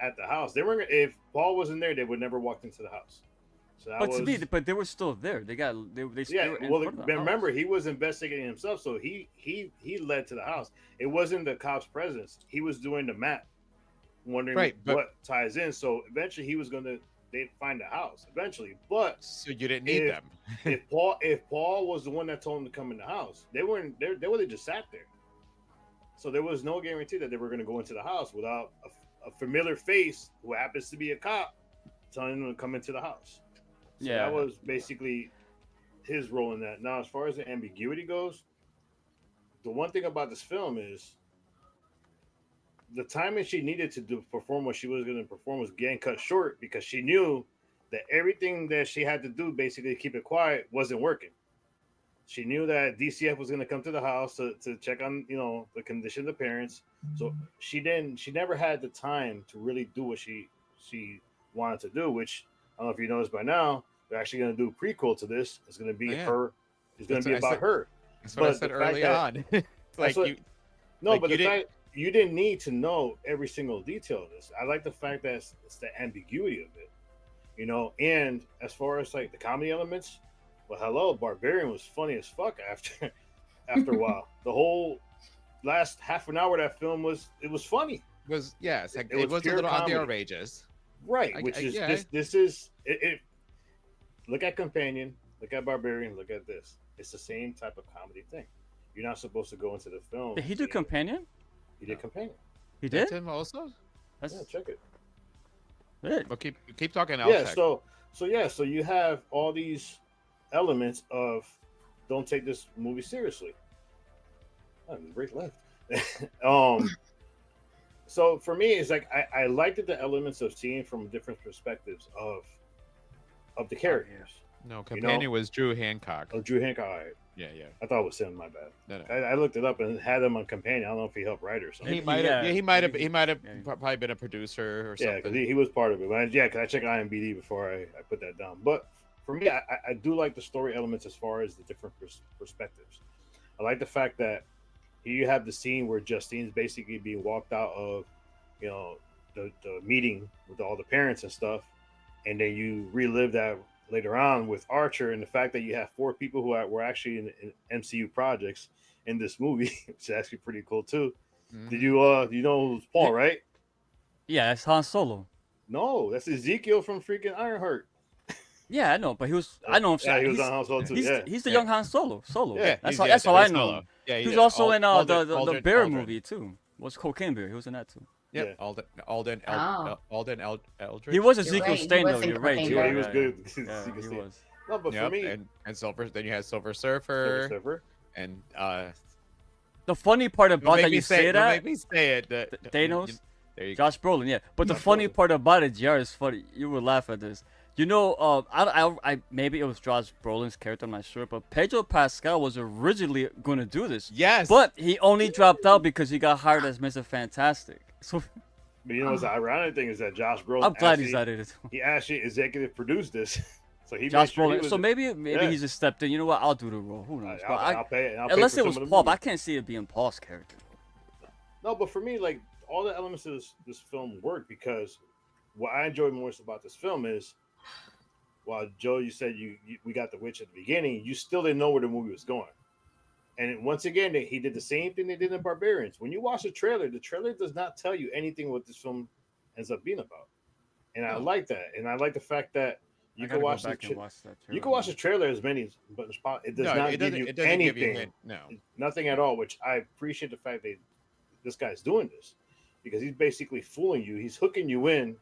at the house. They weren't. If Paul wasn't there, they would never walked into the house. So that but they were still there. They yeah. Well, remember, he was investigating himself, so he led to the house. It wasn't the cop's presence. He was doing the map, wondering what ties in. So eventually, they'd find the house eventually. But so you didn't need them. if Paul was the one that told him to come in the house, they weren't. They would have just sat there. So there was no guarantee that they were going to go into the house without a familiar face who happens to be a cop telling them to come into the house. So that was basically his role in that. Now, as far as the ambiguity goes, the one thing about this film is the timing she needed to perform what she was going to perform was getting cut short because she knew that everything that she had to do, basically keep it quiet, wasn't working. She knew that DCF was going to come to the house to check on, the condition of the parents. So she never had the time to really do what she wanted to do, which I don't know if you noticed by now, they're actually going to do a prequel to this. It's going to be her. It's going to be about her. That's what I said early on. You didn't need to know every single detail of this. I like the fact that it's the ambiguity of it, and as far as like the comedy elements, well, hello, Barbarian was funny as fuck after a while. The whole last half an hour of that film was funny. It was a little on the outrageous. right? Which is yeah. this is it. Look at Companion, look at Barbarian, look at this. It's the same type of comedy thing. You're not supposed to go into the film. Did he do Companion? He did Companion. He did. That's him also. That's Yeah, check it. it. Well, keep talking. Yeah, so you have all these elements of don't take this movie seriously. Oh, great left. So for me, it's like I liked the elements of seeing from different perspectives of the characters. No, Companion was Drew Hancock. Oh, Drew Hancock. All right. Yeah. I thought it was him. My bad. No. I looked it up and had him on Companion. I don't know if he helped write or something. He might have. Yeah, He might have. He might have yeah. probably been a producer or Yeah, something. because he was part of it. But yeah, because I checked IMDb before I put that down. But for me, I do like the story elements as far as the different perspectives. I like the fact that here you have the scene where Justine's basically being walked out of, the meeting with all the parents and stuff, and then you relive that later on with Archer and the fact that you have 4 people who were actually in MCU projects in this movie, which is actually pretty cool too. Mhm. Did you know who's Paul, right? Yeah, it's Han Solo. No, that's Ezekiel from freaking Ironheart. Yeah, I know, but he was. I know him. Yeah, he was he's, on Han Solo too. he's, Yeah. he's the Yeah. young Han Solo. Yeah, that's he's- how I he's know Solo. him. Yeah, He was also in the Aldrin- Bear Aldrin. movie too. Was Cocaine Bear? He was in that too. Yep. Yeah. Alden Eldridge. He was You're Ezekiel right, he Stane was though. in You're right. Cocaine Yeah, Bear. he was yeah, good. Yeah, You can he see. was. No, but for me, and Silver. Then you had Silver Surfer Surfer. and The funny part about that you say don't that make me say it. Thanos, There you go. Josh Brolin, yeah. But the Josh funny Brolin. part about it, JR, is funny. You will laugh at this. I maybe it was Josh Brolin's character. I'm not sure, but Pedro Pascal was originally going to do this, Yes. but he only dropped out because he got hired as Mr. Fantastic. So But you know what's the ironic thing is that Josh Brolin. I'm glad actually, he's not in it. He actually executive produced this, so he Josh made sure he Brolin. was So maybe yeah. he just stepped in. You know what? I'll do the role. Who knows? But I'll pay. I'll pay unless for it was some of the Paul, but I movies. can't see it being Paul's character. No, but for me, like all the elements of this film work because what I enjoy most about this film is, while Joe, you said we got the witch at the beginning, you still didn't know where the movie was going. And once again, he did the same thing they did in Barbarians. When you watch the trailer does not tell you anything what this film ends up being about. And I like that. And I like the fact that you can watch that. you can watch the trailer as many, but it does not give you it doesn't anything. give you a hint. No. Nothing at all, which I appreciate the fact that this guy's doing this because he's basically fooling you. He's hooking you in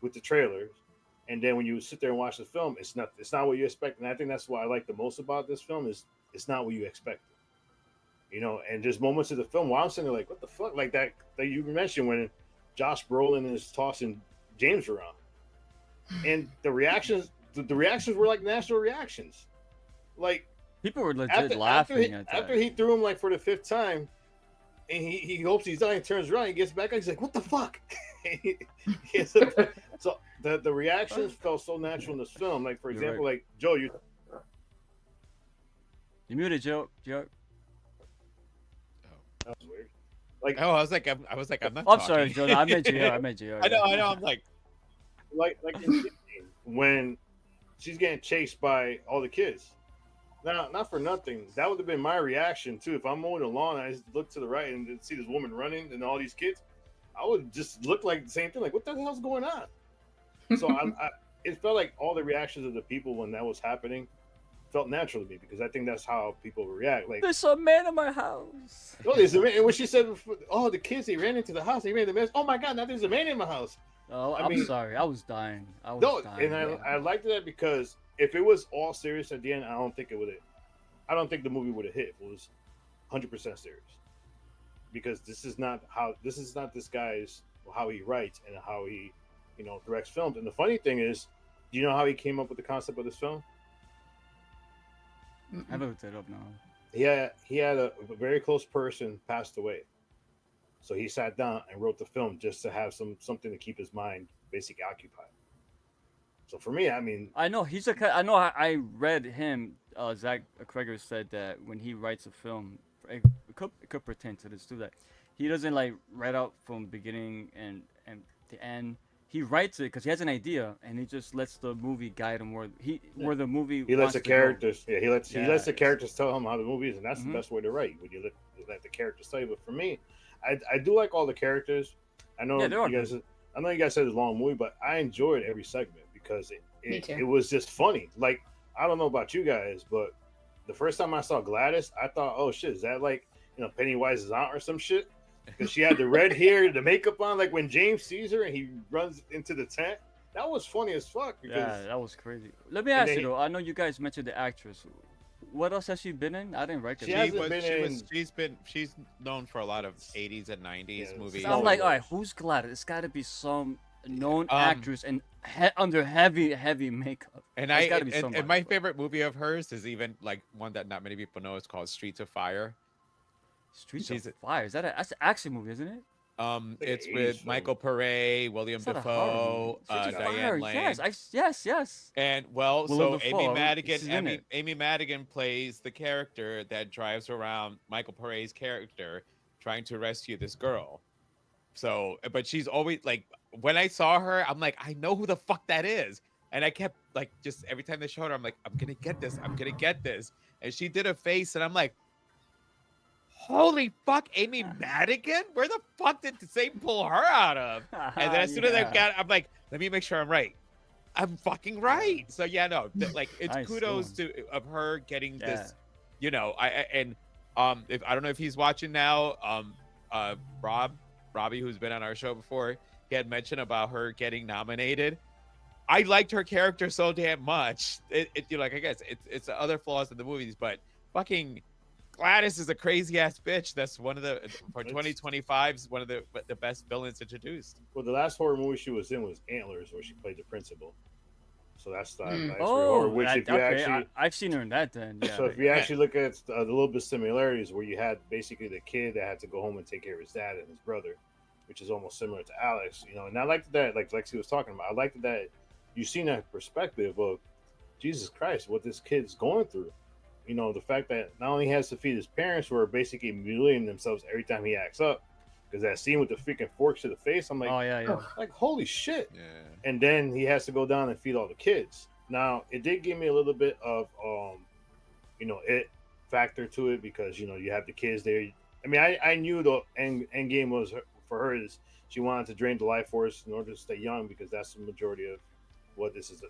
with the trailers. And then when you sit there and watch the film, it's not what you expect. And I think that's what I like the most about this film is it's not what you expected. And there's moments of the film where I'm sitting there like, what the fuck? Like that you mentioned when Josh Brolin is tossing James around. And the reactions were like national reactions. Like People were legit laughing at that. after he threw him like for the 5th time, and he hopes he's done. He turns around, he gets back, and he's like, "What the fuck?" So the reactions felt so natural in this film. Like for You're example, right. like Joe, you muted Joe. that was weird. Like Oh, I was like, I'm not. I'm talking. sorry, Joe. No, I meant you. I meant you. I know. I'm like, in when she's getting chased by all the kids. Now, not for nothing, that would have been my reaction too. If I'm mowing the lawn and I just look to the right and see this woman running and all these kids, I would just look like the same thing. Like, what the hell's going on? So it felt like all the reactions of the people when that was happening felt natural to me because I think that's how people react. Like, There's a man in my house. oh, there's a man. And when she said, "Oh, the kids, they ran into the house. They ran the mess." Oh my God! Now there's a man in my house. Oh, I I'm mean- sorry. I was dying. I was No, dying. and I liked that because if it was all serious at the end, I don't think the movie would have hit if it was 100% serious. Because this is not this guy's how he writes and how he, directs films. And the funny thing is, do you know how he came up with the concept of this film? I haven't looked it up now. He had a very close person passed away. So he sat down and wrote the film just to have something to keep his mind basically occupied. So for me, I mean, I know he's a. I know I read him. ZACH CREGGER said that when he writes a film, it could pertain to this too. That he doesn't like write out from beginning and the end. He writes it because he has an idea and he just lets the movie guide him where the movie. he lets wants the to go. characters. Yeah, he lets the Yes. characters tell him how the movie is, and that's Mhm. the best way to write when you let the characters tell you. But for me, I do like all the characters. I know Yeah, they are you guys. I know you guys said it's a long movie, but I enjoyed every segment because Me too. it was just funny. Like, I don't know about you guys, but the first time I saw Gladys, I thought, oh shit, is that like, Pennywise's aunt or some shit? Because she had the red hair, the makeup on, like when James sees her and he runs into the tent. That was funny as fuck. Because, Yeah, that was crazy. Let me ask you though. I know you guys mentioned the actress. What else has she been in? I didn't recognize. She's known for a lot of 80s and 90s movies. So I'm like, all right, who's Gladys? It's got to be some known actress and under heavy makeup. And my favorite movie of hers is even like one that not many people know. It's called Streets of Fire. Streets of Fire. Is that's an action movie, isn't it? It's with Michael Pare, William Dafoe, Diane Lane. Yes. And Willem Amy Dafoe, Amy Madigan plays the character that drives around Michael Pare's character trying to rescue this girl. So, but she's always like, when I saw her, I'm like, I know who the fuck that is. And I kept like, just every time they showed her, I'm like, I'm gonna get this. And she did a face, and I'm like, holy fuck, Amy Madigan? Where the fuck did Satan pull her out of? And then as soon as I'm like, let me make sure I'm right. I'm fucking right. So yeah, no, it's Nice, kudos of her getting this, I don't know if he's watching now. Robbie, who's been on our show before, he had mentioned about her getting nominated. I liked her character so damn much. I guess it's the other flaws in the movies, but fucking Gladys is a crazy ass bitch. That's one of the for 2025's one of the best villains introduced. Well, the last horror movie she was in was Antlers, where she played the principal. So that's the nice horror. Which if you actually, I've seen her in that then. Yeah. So if you actually look at the little bit of similarities, where you had basically the kid that had to go home and take care of his dad and his brother, which is almost similar to Alex, and I liked that, like Lexi was talking about. I liked that you've seen that perspective of Jesus Christ, what this kid's going through. The fact that not only has to feed his parents, who are basically mutilating themselves every time he acts up, because that scene with the freaking forks to the face, I'm like, oh yeah, like holy shit. Yeah. And then he has to go down and feed all the kids. Now it did give me a little bit of it factor to it, because you have the kids there. I mean, I knew the end game was for her is she wanted to drain the life force in order to stay young, because that's the majority of what this is.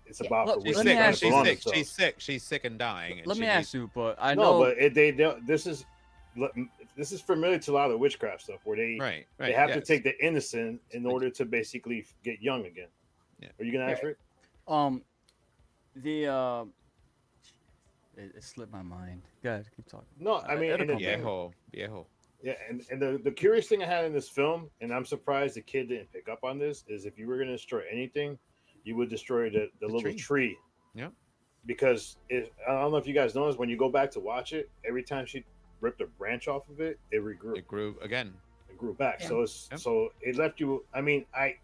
It's about. Look, she's sick. She's sick and dying. Let me ask you, but I know. No, but this is familiar to a lot of witchcraft stuff, where they have to take the innocent in order to basically get young again. Yeah. Are you gonna ask it? It slipped my mind. Go ahead, keep talking. No, I mean, viejo. Yeah, and the curious thing I had in this film, and I'm surprised the kid didn't pick up on this, is if you were gonna destroy anything, you would destroy the little tree. Yeah. Because I don't know if you guys noticed, when you go back to watch it, every time she ripped a branch off of it, it regrew. It grew again. It grew back. Yeah. So it left you. I mean, I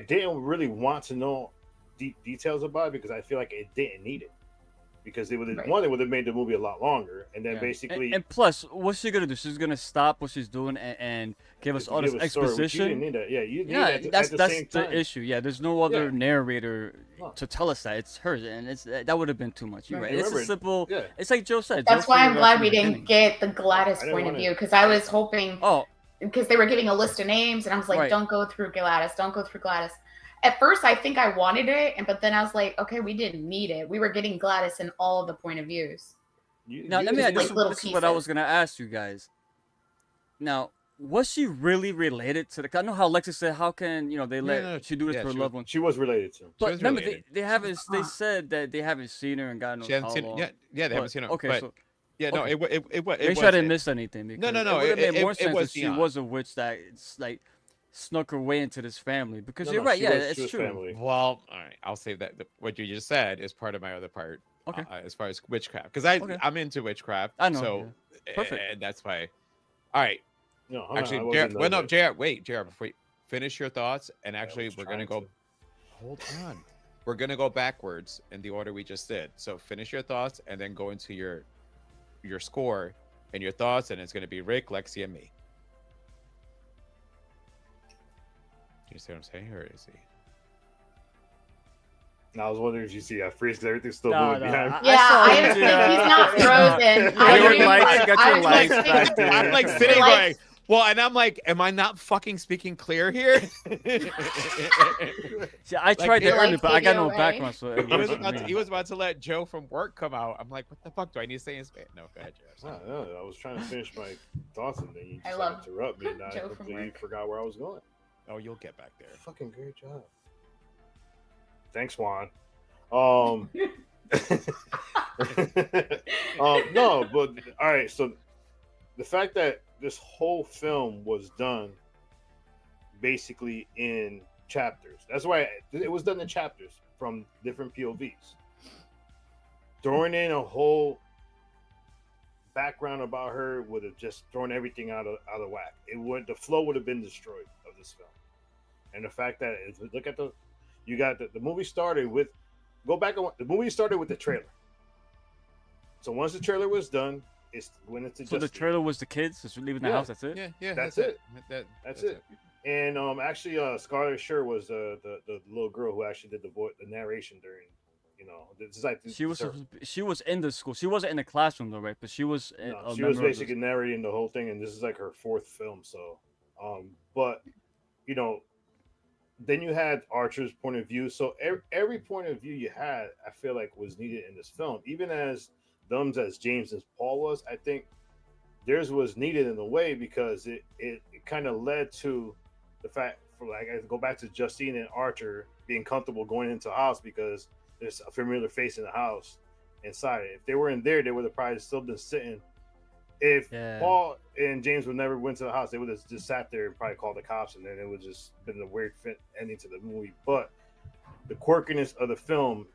didn't really want to know deep details about it, because I feel like it didn't need it. Because it would have made the movie a lot longer, and then basically. And plus, what's she gonna do? She's gonna stop what she's doing and give us all this exposition. You didn't need that. Yeah, you need that that's the the issue. Yeah, there's no other narrator to tell us that it's hers, and that would have been too much. You're right. It's a simple. Yeah. It's like Joe said. That's why I'm glad we didn't get the Gladys point of view, because I was hoping. Because they were giving a list of names, and I was like, don't go through Gladys. Don't go through Gladys. At first, I think I wanted it, but then I was like, okay, we didn't need it. We were getting Gladys in all of the point of views. Now, let me ask you, this is what I was going to ask you guys. Now, was she really related to the... I know how Lexi said, how can, they let she do this for her loved one? She was related to him. But remember, they haven't... They said that they haven't seen her and God knows how long. Yeah, they haven't seen her. Okay, so... Yeah, no, it was... Make sure I didn't miss anything. No. It would have made more sense if she was a witch that, snuck her way into this family, because you're right. It's true. Family. Well, all right, I'll save that. What you just said is part of my other part. Okay. As far as witchcraft, because I'm into witchcraft. I know. So perfect. And that's why. All right. No, actually, JR, before you finish your thoughts, and actually, we're gonna go. Hold on. We're gonna go backwards in the order we just did. So finish your thoughts, and then go into your score and your thoughts, and it's gonna be Rick, Lexi, and me. You see what I'm saying, or is he? I was wondering if you see that freeze, because everything's still moving behind. I was thinking he's not frozen. I'm like sitting going, Well, and I'm like, am I not fucking speaking clear here? See, I tried he that earlier, like but I got no ADOA. background, so it he works was for about to, me. he was about to let Joe from work come out. I'm like, what the fuck do I need to say in Spanish? No, go ahead, Joe. No, I was trying to finish my thoughts and then you I just love interrupt me and I Joe from completely work. forgot where I was going. Oh, you'll get back there. Fucking great job. Thanks, Juan. No, but all right. So the fact that this whole film was done basically in chapters. That's why it was done in chapters from different POVs. Throwing in a whole background about her would have just thrown everything out of whack. The flow would have been destroyed of this film. And the fact that if you look at the movie started with the movie started with the trailer. So once the trailer was done, when it's So the trailer was the kids just leaving the Yeah. house. That's it. Yeah, That's it. That's it. And actually, Scarlett Sher was the little girl who actually did the narration during, this is like She was in the school. She wasn't in the classroom though, right? But she was. she was basically narrating the whole thing, and this is like her fourth film. So, but then you had Archer's point of view. So every point of view you had, I feel like was needed in this film, even as dumb as James and Paul was. I think theirs was needed in a way because it kind of led to the fact I go back to Justine and Archer being comfortable going into a house because there's a familiar face in the house inside it. If they were in there, they would have probably still been sitting. If Paul and James would never went to the house, they would have just sat there and probably called the cops, and then it would just been a weird ending to the movie. But the quirkiness of the film,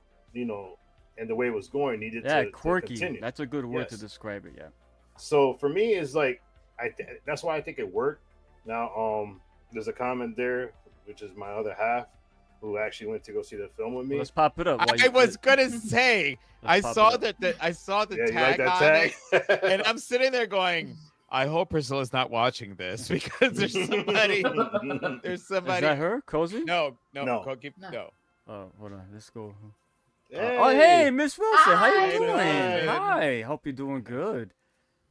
and the way it was going needed to quirky. continue. That's a good word to describe it. Yeah. So for me, it's like that's why I think it worked. Now, there's a comment there, which is my other half, who actually went to go see the film with me. Let's pop it up. I was gonna say I saw the tag on it, and I'm sitting there going, I hope Priscilla's not watching this because there's somebody. Is that her, Cozy? No. No. Oh, hold on. Let's go. Hey. Oh, hey, Miss Wilson. How Hi. you doing? Hey. Hi. Hope you're doing good.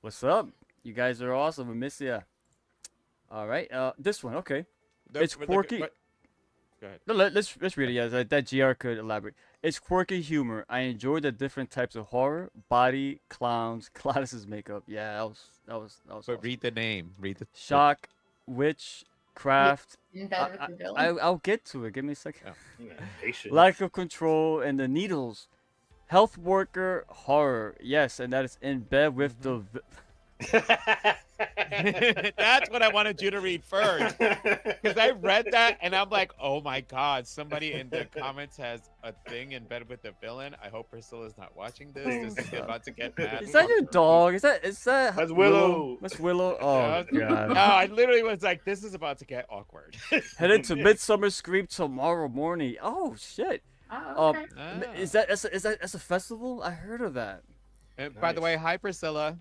What's up? You guys are awesome. We miss ya. All right. This one. Okay. It's quirky. Go ahead. No, let's read it. Yeah, that GR could elaborate. It's quirky humor. I enjoy the different types of horror, body, clowns, Gladys's makeup. Yeah, that was But awesome. read the name. Read the Shock, witch, craft. In bed with the villain. I'll get to it. Give me a second. Patient. Lack of control and the needles. Health worker horror. Yes, and that is in bed with the. That's what I wanted you to read first, because I read that and I'm like, oh my god, somebody in the comments has a thing in bed with the villain. I hope Priscilla's not watching this. This is about to get mad. Is that your dog? Is that That's Willow. That's Willow. Oh god. No, I literally was like, this is about to get awkward. Headed to Midsummer Scream tomorrow morning. Oh shit. Oh, okay. Is that a festival? I heard of that. And by the way, hi Priscilla.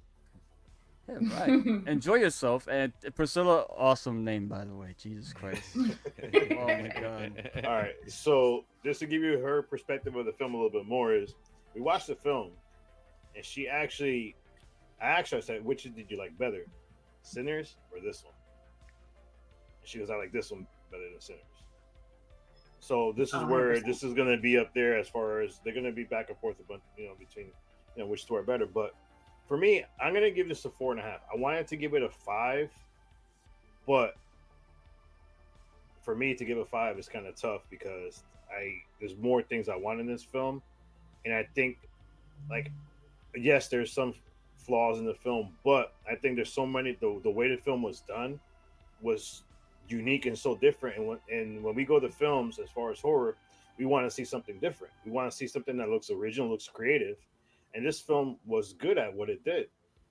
Yeah, right. Enjoy yourself. And Priscilla, awesome name, by the way. Jesus Christ. Oh my god. All right. So just to give you her perspective of the film a little bit more is we watched the film and I actually said, which did you like better? Sinners or this one? And she goes, I like this one better than Sinners. So this is where 100%. this is going to be up there as far as they're going to be back and forth a bunch, between, which story better. But for me, I'm going to give this a 4.5. I wanted to give it a 5, but for me to give a 5 is kind of tough because there's more things I want in this film. And I think, yes, there's some flaws in the film, but I think there's so many, the way the film was done was unique and so different. And when we go to films, as far as horror, we want to see something different. We want to see something that looks original, looks creative. And this film was good at what it did.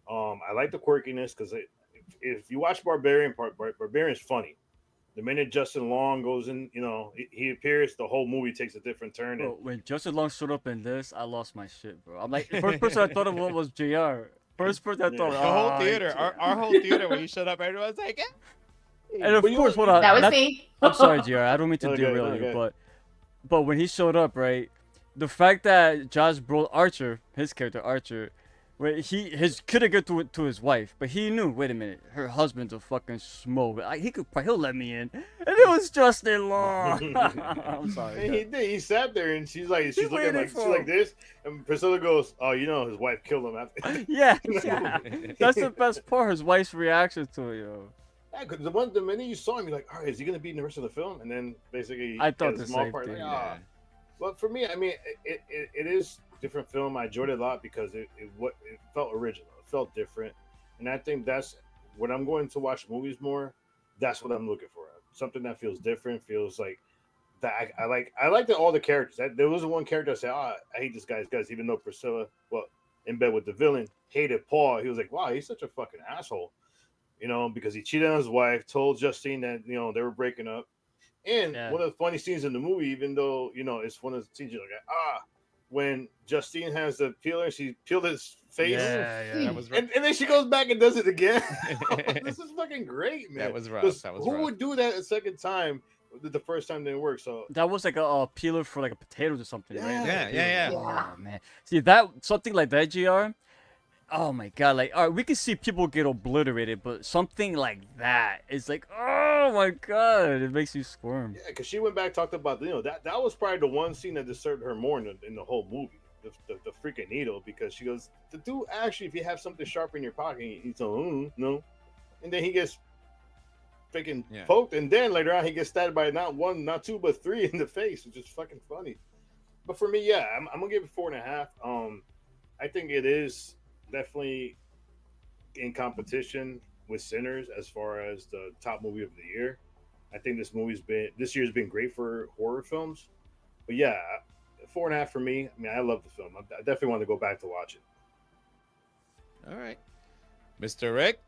I like the quirkiness because if you watch Barbarian, Barbarian's funny. The minute Justin Long goes in, he appears, the whole movie takes a different turn. Bro, when Justin Long showed up in this, I lost my shit, bro. I'm like, the first person I thought of was JR. First person I thought The whole theater, our whole theater, when he showed up, everyone was like, eh. And of course, hold on. That was me. I'm sorry, JR. I don't mean to derail you, but when he showed up, right, the fact that Josh Brolin, Archer, his character Archer, where his couldn't get to his wife, but he knew. Wait a minute, her husband's a fucking smoke. He'll let me in, and it was Justin Long. I'm sorry. And he did. He sat there, and she's looking waited like for him. this, and Priscilla goes, "Oh, you know, his wife killed him." After. Yeah. That's the best part. His wife's reaction to it, yo. Yeah, because the minute you saw him, you're like, all right, is he gonna be in the rest of the film? And then basically, I thought the the small same part, thing. like, ah. But for me, I mean, it is different film. I enjoyed it a lot because it felt original. It felt different, and I think that's when I'm going to watch movies more. That's what I'm looking for. Something that feels different, feels like that. I like all the characters. There was one character I said, I hate this guy's guys, even though Priscilla, well, in bed with the villain, hated Paul. He was like, wow, he's such a fucking asshole. You know, because he cheated on his wife, told Justine that, you know, they were breaking up. And one of the funny scenes in the movie, even though, you know, it's one of the scenes you're like, when Justine has the peeler, she peeled his face. Yeah, that was and then she goes back and does it again. This is fucking great, man. That was rough. Who would do that a second time? The first time didn't work. So that was like a peeler for like a potatoes or something, right? Yeah. Oh man, see that something like that, GR. Oh my god, like, all right, we can see people get obliterated, but something like that is like, oh my god, it makes you squirm. Yeah, because she went back, talked about, you know, that was probably the one scene that disturbed her more in the whole movie, the freaking needle, because she goes, the dude, actually, if you have something sharp in your pocket, he's like, no, and then he gets freaking poked, and then later on he gets stabbed by not one, not two, but three in the face, which is fucking funny. But for me, yeah, I'm gonna give it 4.5. I think it is definitely in competition with Sinners as far as the top movie of the year. I think this year's been great for horror films. But yeah, 4.5 for me. I mean, I love the film. I definitely want to go back to watch it. All right, Mr. Rick.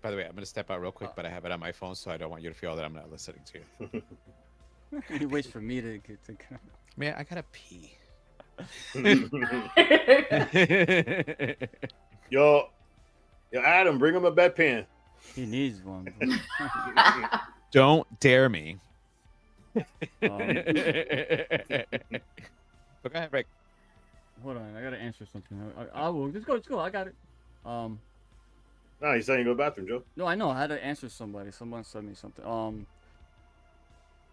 By the way, I'm gonna step out real quick, but I have it on my phone, so I don't want you to feel that I'm not listening to you. He waits for me to get to. Man, I gotta pee. Yo, Adam, bring him a bedpan. He needs one. Don't dare me. But go ahead, Rick. Hold on, I gotta answer something. I will just go. I got it. No, he's saying go to the bathroom, Joe. No, I know. I had to answer somebody. Someone sent me something.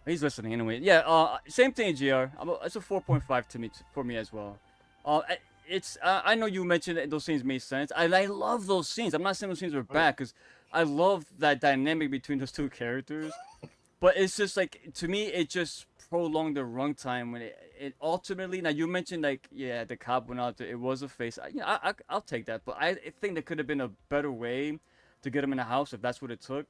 He's listening anyway. Yeah. Same thing, GR. It's a 4.5 for me as well. I know you mentioned that those scenes made sense. I love those scenes. I'm not saying those scenes were bad because I love that dynamic between those two characters. But it's just like, to me, it just prolonged the runtime when it ultimately. Now you mentioned like, yeah, the cop went out there. It was a face. I'll take that. But I think there could have been a better way to get him in the house if that's what it took.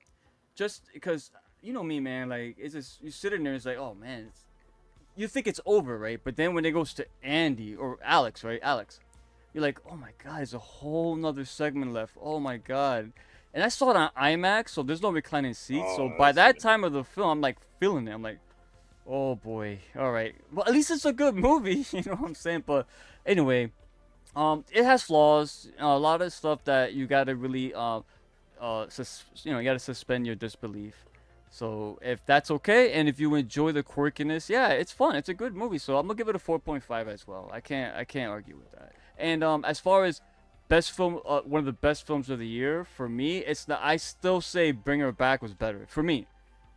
Just because, you know me, man. Like, it's just you sit in there. It's like, oh man, you think it's over, right? But then when it goes to Andy or Alex, right? Alex, you're like, oh my god, there's a whole nother segment left. Oh my god. And I saw it on IMAX, so there's no reclining seats. So by that time of the film, I'm like feeling it. I'm like, oh boy, all right. Well, at least it's a good movie, you know what I'm saying? But anyway, it has flaws. A lot of stuff that you gotta really, you gotta suspend your disbelief. So if that's okay, and if you enjoy the quirkiness, yeah, it's fun. It's a good movie. So I'm gonna give it a 4.5 as well. I can't argue with that. And as far as best film, one of the best films of the year for me, I still say Bring Her Back was better for me.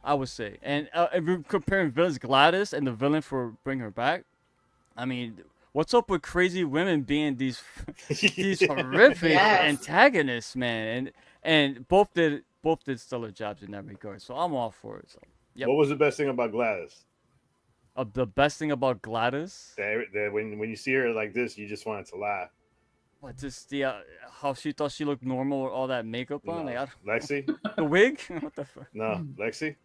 I would say. And if you're comparing villains, Gladys and the villain for Bring Her Back, I mean, what's up with crazy women being these horrific antagonists, man? And both did stellar jobs in that regard. So I'm all for it. So, yep. What was the best thing about Gladys? The best thing about Gladys? That when you see her like this, you just wanted to laugh. What, just the how she thought she looked normal with all that makeup on? No. Like, Lexi? The wig? What the fuck? No, Lexi?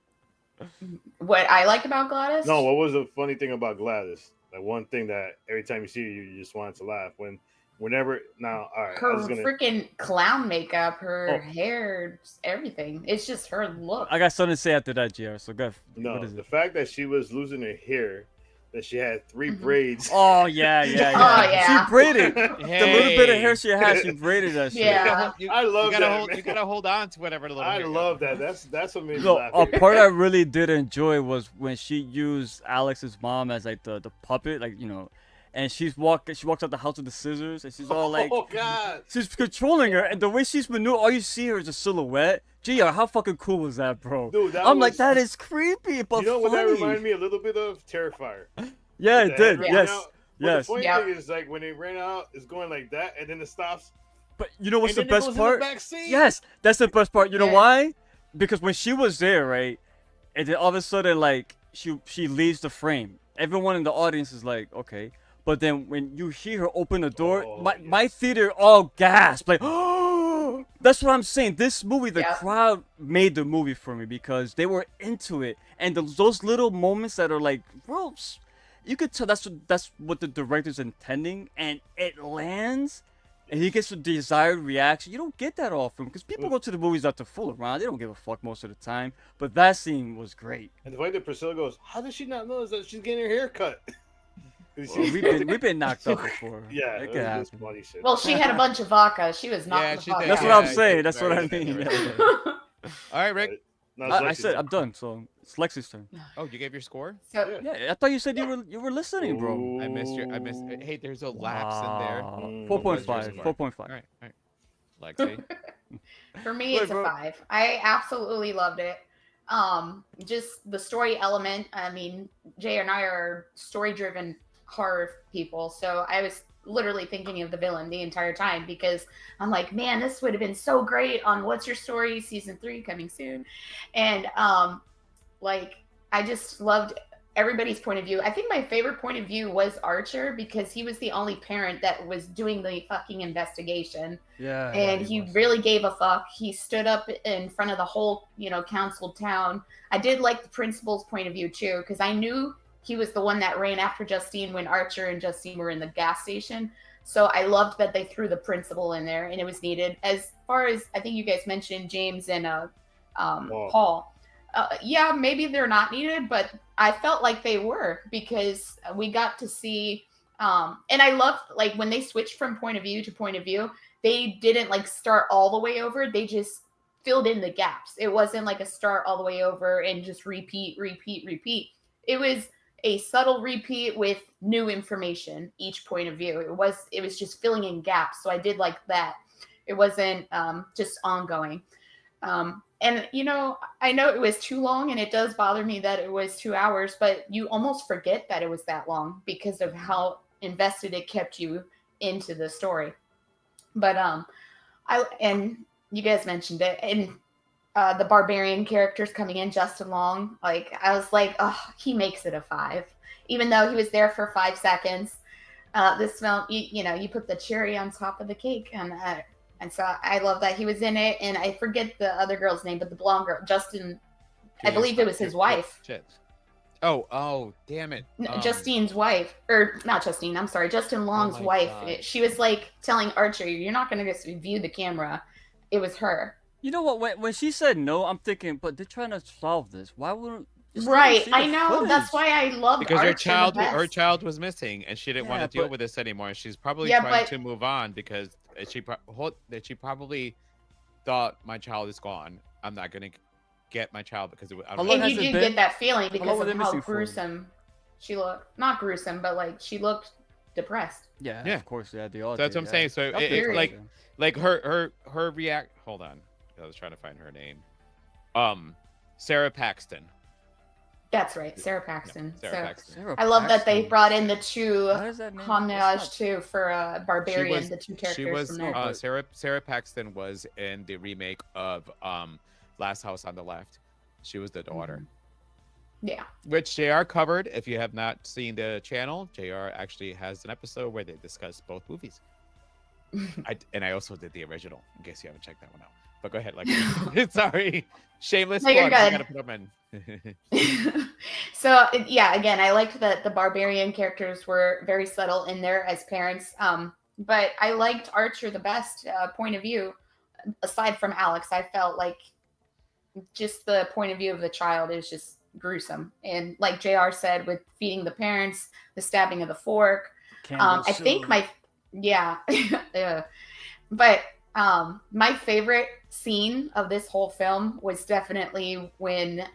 What I like about Gladys? No, what was the funny thing about Gladys? Like one thing that every time you see her, you just wanted to laugh. Whenever now, all right. Her freaking clown makeup, her hair, everything. It's just her look. I got something to say after that, GR. So go. No, the fact that she was losing her hair, that she had 3 braids. Oh yeah. Oh yeah. She braided the little bit of hair she had. She braided that shit. Yeah. I love that. You gotta hold on to whatever little. I love that. That's what made me No, laugh. a part I really did enjoy was when she used Alex's mom as like the puppet, like, you know. and she walks out the house with the scissors, and she's all like, oh god. she's controlling her, and the way she's maneuvering, all you see her is a silhouette. JR, how fucking cool was that, bro? Dude, that I'm like, was- that is creepy, but You know what that funny. reminded me a little bit of? Terrifier. Yeah, With it the head did. running Yes, out. But yes. the funny Yeah. thing is, like, when it ran out, it's going like that, and then it stops. But you know what's and the then it best goes part? In the back seat. Yes, that's the best part. You know Yeah. why? Because when she was there, right, and then all of a sudden, like, she leaves the frame. Everyone in the audience is like, okay. But then when you hear her open the door, Oh, my theater all gasped, like, oh! That's what I'm saying. This movie, the Yeah. crowd made the movie for me because they were into it, and those little moments that are like, bro, you could tell that's what the director's intending, and it lands. And he gets the desired reaction. You don't get that often because people go to the movies not to fool around. They don't give a fuck most of the time. But that scene was great. And the way that Priscilla goes, how does she not notice that she's getting her hair cut? Well, we've been knocked up before. Yeah, It it could was happen. just funny shit. Well, she had a bunch of vodka. She was not Yeah, the she vodka. did. That's what Yeah, I'm it's saying. That's what very I mean. different. Yeah. All right, Rick. No, it's I Lexi's said turn. I'm done. So it's Lexi's turn. Oh, you gave your score? So, Yeah, I thought you said you were listening, bro. I missed your. I missed. Hey, there's a lapse in there. Wow. Mm. 4.5. All 4.5. right, all right. Lexi. for me, Wait, it's a bro. 5. I absolutely loved it. Just the story element. I mean, Jay and I are story-driven horror people, so I was literally thinking of the villain the entire time because I'm like, man, this would have been so great on What's Your Story season 3 coming soon, and like I just loved everybody's point of view. I think my favorite point of view was Archer because he was the only parent that was doing the fucking investigation. Yeah. And he really gave a fuck. He stood up in front of the whole, council town. I did like the principal's point of view too, because I knew he was the one that ran after Justine when Archer and Justine were in the gas station. So I loved that they threw the principal in there, and it was needed. As far as I think you guys mentioned, James and Paul. Yeah, maybe they're not needed, but I felt like they were because we got to see. And I loved like when they switched from point of view to point of view. They didn't like start all the way over. They just filled in the gaps. It wasn't like a start all the way over and just repeat. It was a subtle repeat with new information each point of view. It was just filling in gaps. So I did like that. It wasn't just ongoing. And I know it was too long, and it does bother me that it was 2 hours, but you almost forget that it was that long because of how invested it kept you into the story. But and you guys mentioned it, and the barbarian characters coming in, Justin Long, like I was like, oh, he makes it a 5, even though he was there for 5 seconds. This film, you put the cherry on top of the cake, and so I love that he was in it. And I forget the other girl's name, but the blonde girl, Justin, I believe it was his wife. Shit. Oh, damn it. Justine's wife, or not Justine, I'm sorry, Justin Long's my wife. God. She was like telling Archer, you're not going to just view the camera. It was her. You know what? When she said no, I'm thinking, but they're trying to solve this. Why wouldn't? just let me Right. see the I know. That's footage? why I love Because Archer her the child was missing, and she didn't want Yeah, to deal but- with this anymore. She's probably Yeah, trying but- to move on because she probably thought my child is gone. I'm not gonna get my child because it. How I'm long And has you it did been? get that feeling long because were they of how missing for? gruesome she looked. Not gruesome, but like she looked depressed. Yeah, Yeah. of course, yeah, they all. That's did, what I'm yeah. saying. So I'll it, figure it's it like out. her react. Hold on, I was trying to find her name. Sarah Paxton. That's right, Sarah Paxton. Sarah So Paxton. Sarah I love that they Paxton. brought in the two Why does that name? homage that's too for Barbarian, was- the two She characters was from there. but- Sarah Paxton was in the remake of Last House on the Left. She was the daughter, Yeah. which JR covered. If you have not seen the channel, JR actually has an episode where they discuss both movies. I also did the original, in case you haven't checked that one out. But go ahead, like, sorry, shameless No, you're plug. good. You gotta put them in. So yeah, again, I liked that the barbarian characters were very subtle in there as parents. But I liked Archer the best point of view, aside from Alex. I felt like just the point of view of the child is just gruesome, and like JR said, with feeding the parents, the stabbing of the fork. I think yeah. But my favorite scene of this whole film was definitely when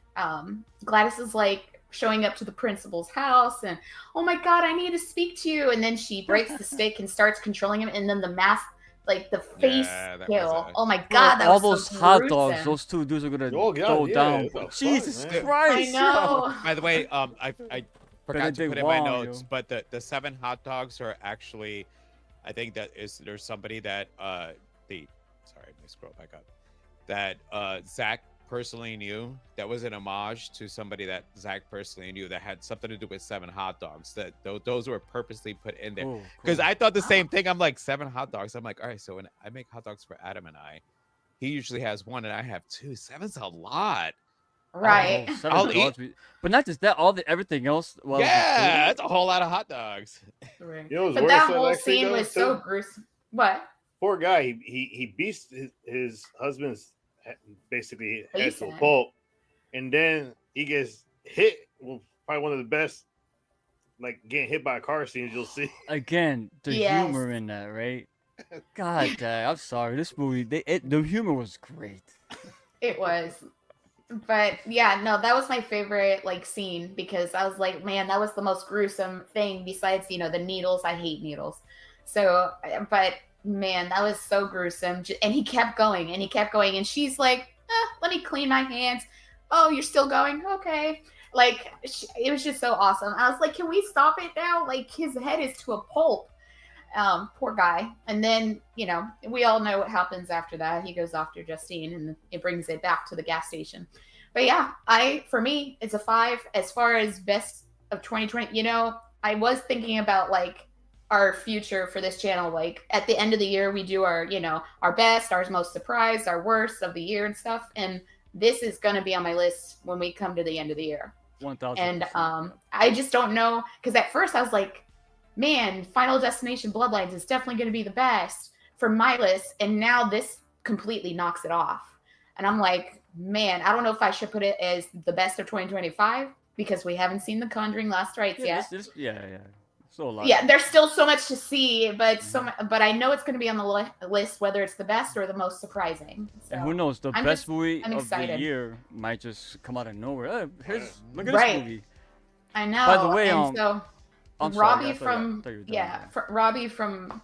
Gladys is like, showing up to the principal's house and, oh my God, I need to speak to you. And then she breaks the stick and starts controlling him. And then the mask, like the face that kill. was a- Oh my Bro, God, that all was those so hot dogs, gruesome. those two dudes are gonna Oh, God, go yeah, down. what the fuck, Jesus man? Christ! I know. By the way, I forgot to Benedict put in my Wong, notes, yo. but the 7 hot dogs are actually, I think that there's somebody that sorry, let me scroll back up, that Zach personally knew, that was an homage to somebody that Zach personally knew that had something to do with 7 hot dogs, that those were purposely put in there. Oh, Because cool. I thought the same thing. I'm like, 7 hot dogs. I'm like, all right, so when I make hot dogs for Adam and I, he usually has 1 and I have 2. 7's a lot. Right. Oh, 7 I'll dogs. But not just that, everything else. Well, Yeah, that's a whole lot of hot dogs. Right. You know what's But worse that than whole Lexi scene does, was so too? gruesome. What? Poor guy. He beats his husband's basically head to a Jason. pulp, and then he gets hit. Well, probably one of the best, like getting hit by a car scenes you'll see. Again, the Yes. humor in that, right? God damn, I'm sorry. This movie, the humor was great. It was. But yeah, no, that was my favorite like scene because I was like, man, that was the most gruesome thing besides, the needles. I hate needles. So, but man, that was so gruesome. And he kept going and he kept going. And she's like, let me clean my hands. Oh, you're still going? Okay. Like, it was just so awesome. I was like, can we stop it now? Like, his head is to a pulp. Poor guy. And then, we all know what happens after that. He goes after Justine and it brings it back to the gas station. But yeah, for me, it's a 5. As far as best of 2020, I was thinking about like our future for this channel. Like at the end of the year, we do our, our best, our most surprised, our worst of the year and stuff. And this is going to be on my list when we come to the end of the year. 1,000%. And I just don't know. Because at first I was like, man, Final Destination Bloodlines is definitely going to be the best for my list. And now this completely knocks it off. And I'm like, man, I don't know if I should put it as the best of 2025 because we haven't seen The Conjuring Last Rites yet. Yeah. So a lot. Yeah, there's still so much to see, but but I know it's going to be on the list, whether it's the best or the most surprising. So, And who knows? The I'm best movie I'm of the excited. year might just come out of nowhere. Look at Right. this movie. I know. By the way, and so I'm Robbie sorry, I thought from you were done. Robbie from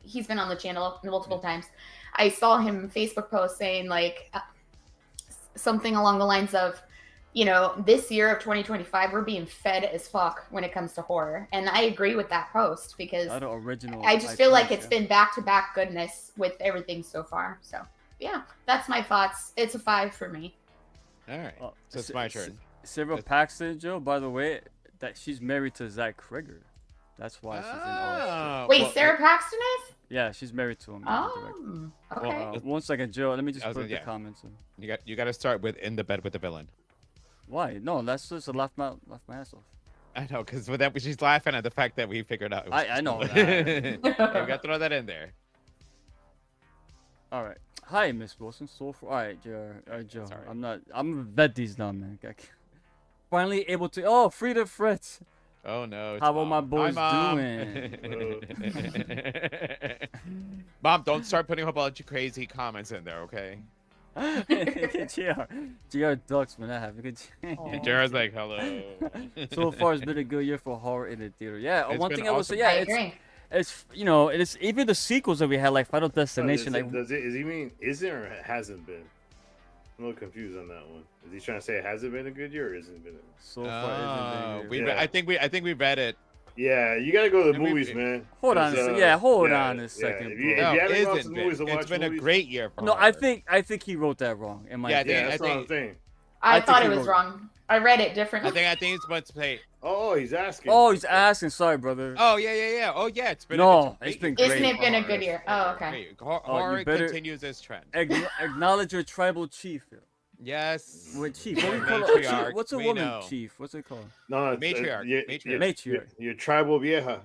he's been on the channel multiple times. I saw him Facebook post saying like something along the lines of, this year of 2025 we're being fed as fuck when it comes to horror, and I agree with that post because Not an original. I just feel like IP, it's been back to back goodness with everything so far. So yeah, that's my thoughts. It's a 5 for me. All right, Oh, so it's my turn. Sarah Paxton, Joe. By the way, that she's married to ZACH CREGGER. That's why she's in all. Wait, Sarah Paxton is? Yeah, she's married to him. Oh, okay. Well, 1 second, Joe. Let me just I was put gonna- the comments in. You got to start with in the bed with the villain. Why? No, that's just laugh my ass off. I know, because with that, she's laughing at the fact that we figured out. I know that. Yeah, we got to throw that in there. All right. Hi, Miss Wilson. All right, Joe. Sorry. I'm gonna vet these now, man. Finally able to. Oh, Frida Fritz. Oh no. How about my Mom. boys Hi, Mom. doing? Mom, don't start putting a whole bunch of crazy comments in there, okay? GR Ducks, man. I have a good. Aw. Jared's like, hello. So far, it's been a good year for horror in the theater. Yeah, It's one been thing I would say, awesome. yeah, I agree. it's it's even the sequels that we had, like Final Destination, like Does he mean isn't or hasn't been? I'm a little confused on that one. Is he trying to say it hasn't been a good year or isn't been? so far. It's been a good year. Yeah. I think we read it. Yeah, you gotta go to the And we- movies, man. Hold on, 'Cause, hold on a second, If bro. you, No, if you it haven't gone to isn't the movies to been. watch It's been a movies, great year for No, horror. I think he wrote that wrong. In my Yeah, I opinion. yeah, that's what I'm think- saying. I think thought he it was wrote- wrong. I read it differently. I think it's supposed to say. Oh, he's asking. Oh, he's asking. Sorry, brother. Oh yeah. Oh yeah, it's been. No, a it's been great great. Isn't it been a horror. good year? Oh, okay. Great. you Horror better- continues this trend. Acknowledge your tribal chief. Yes. What chief? What do you call it? Matriarch, Chief? What's a we woman know. chief? What's it called? No, Matriarch, matriarch. Matriarch. Your tribal vieja.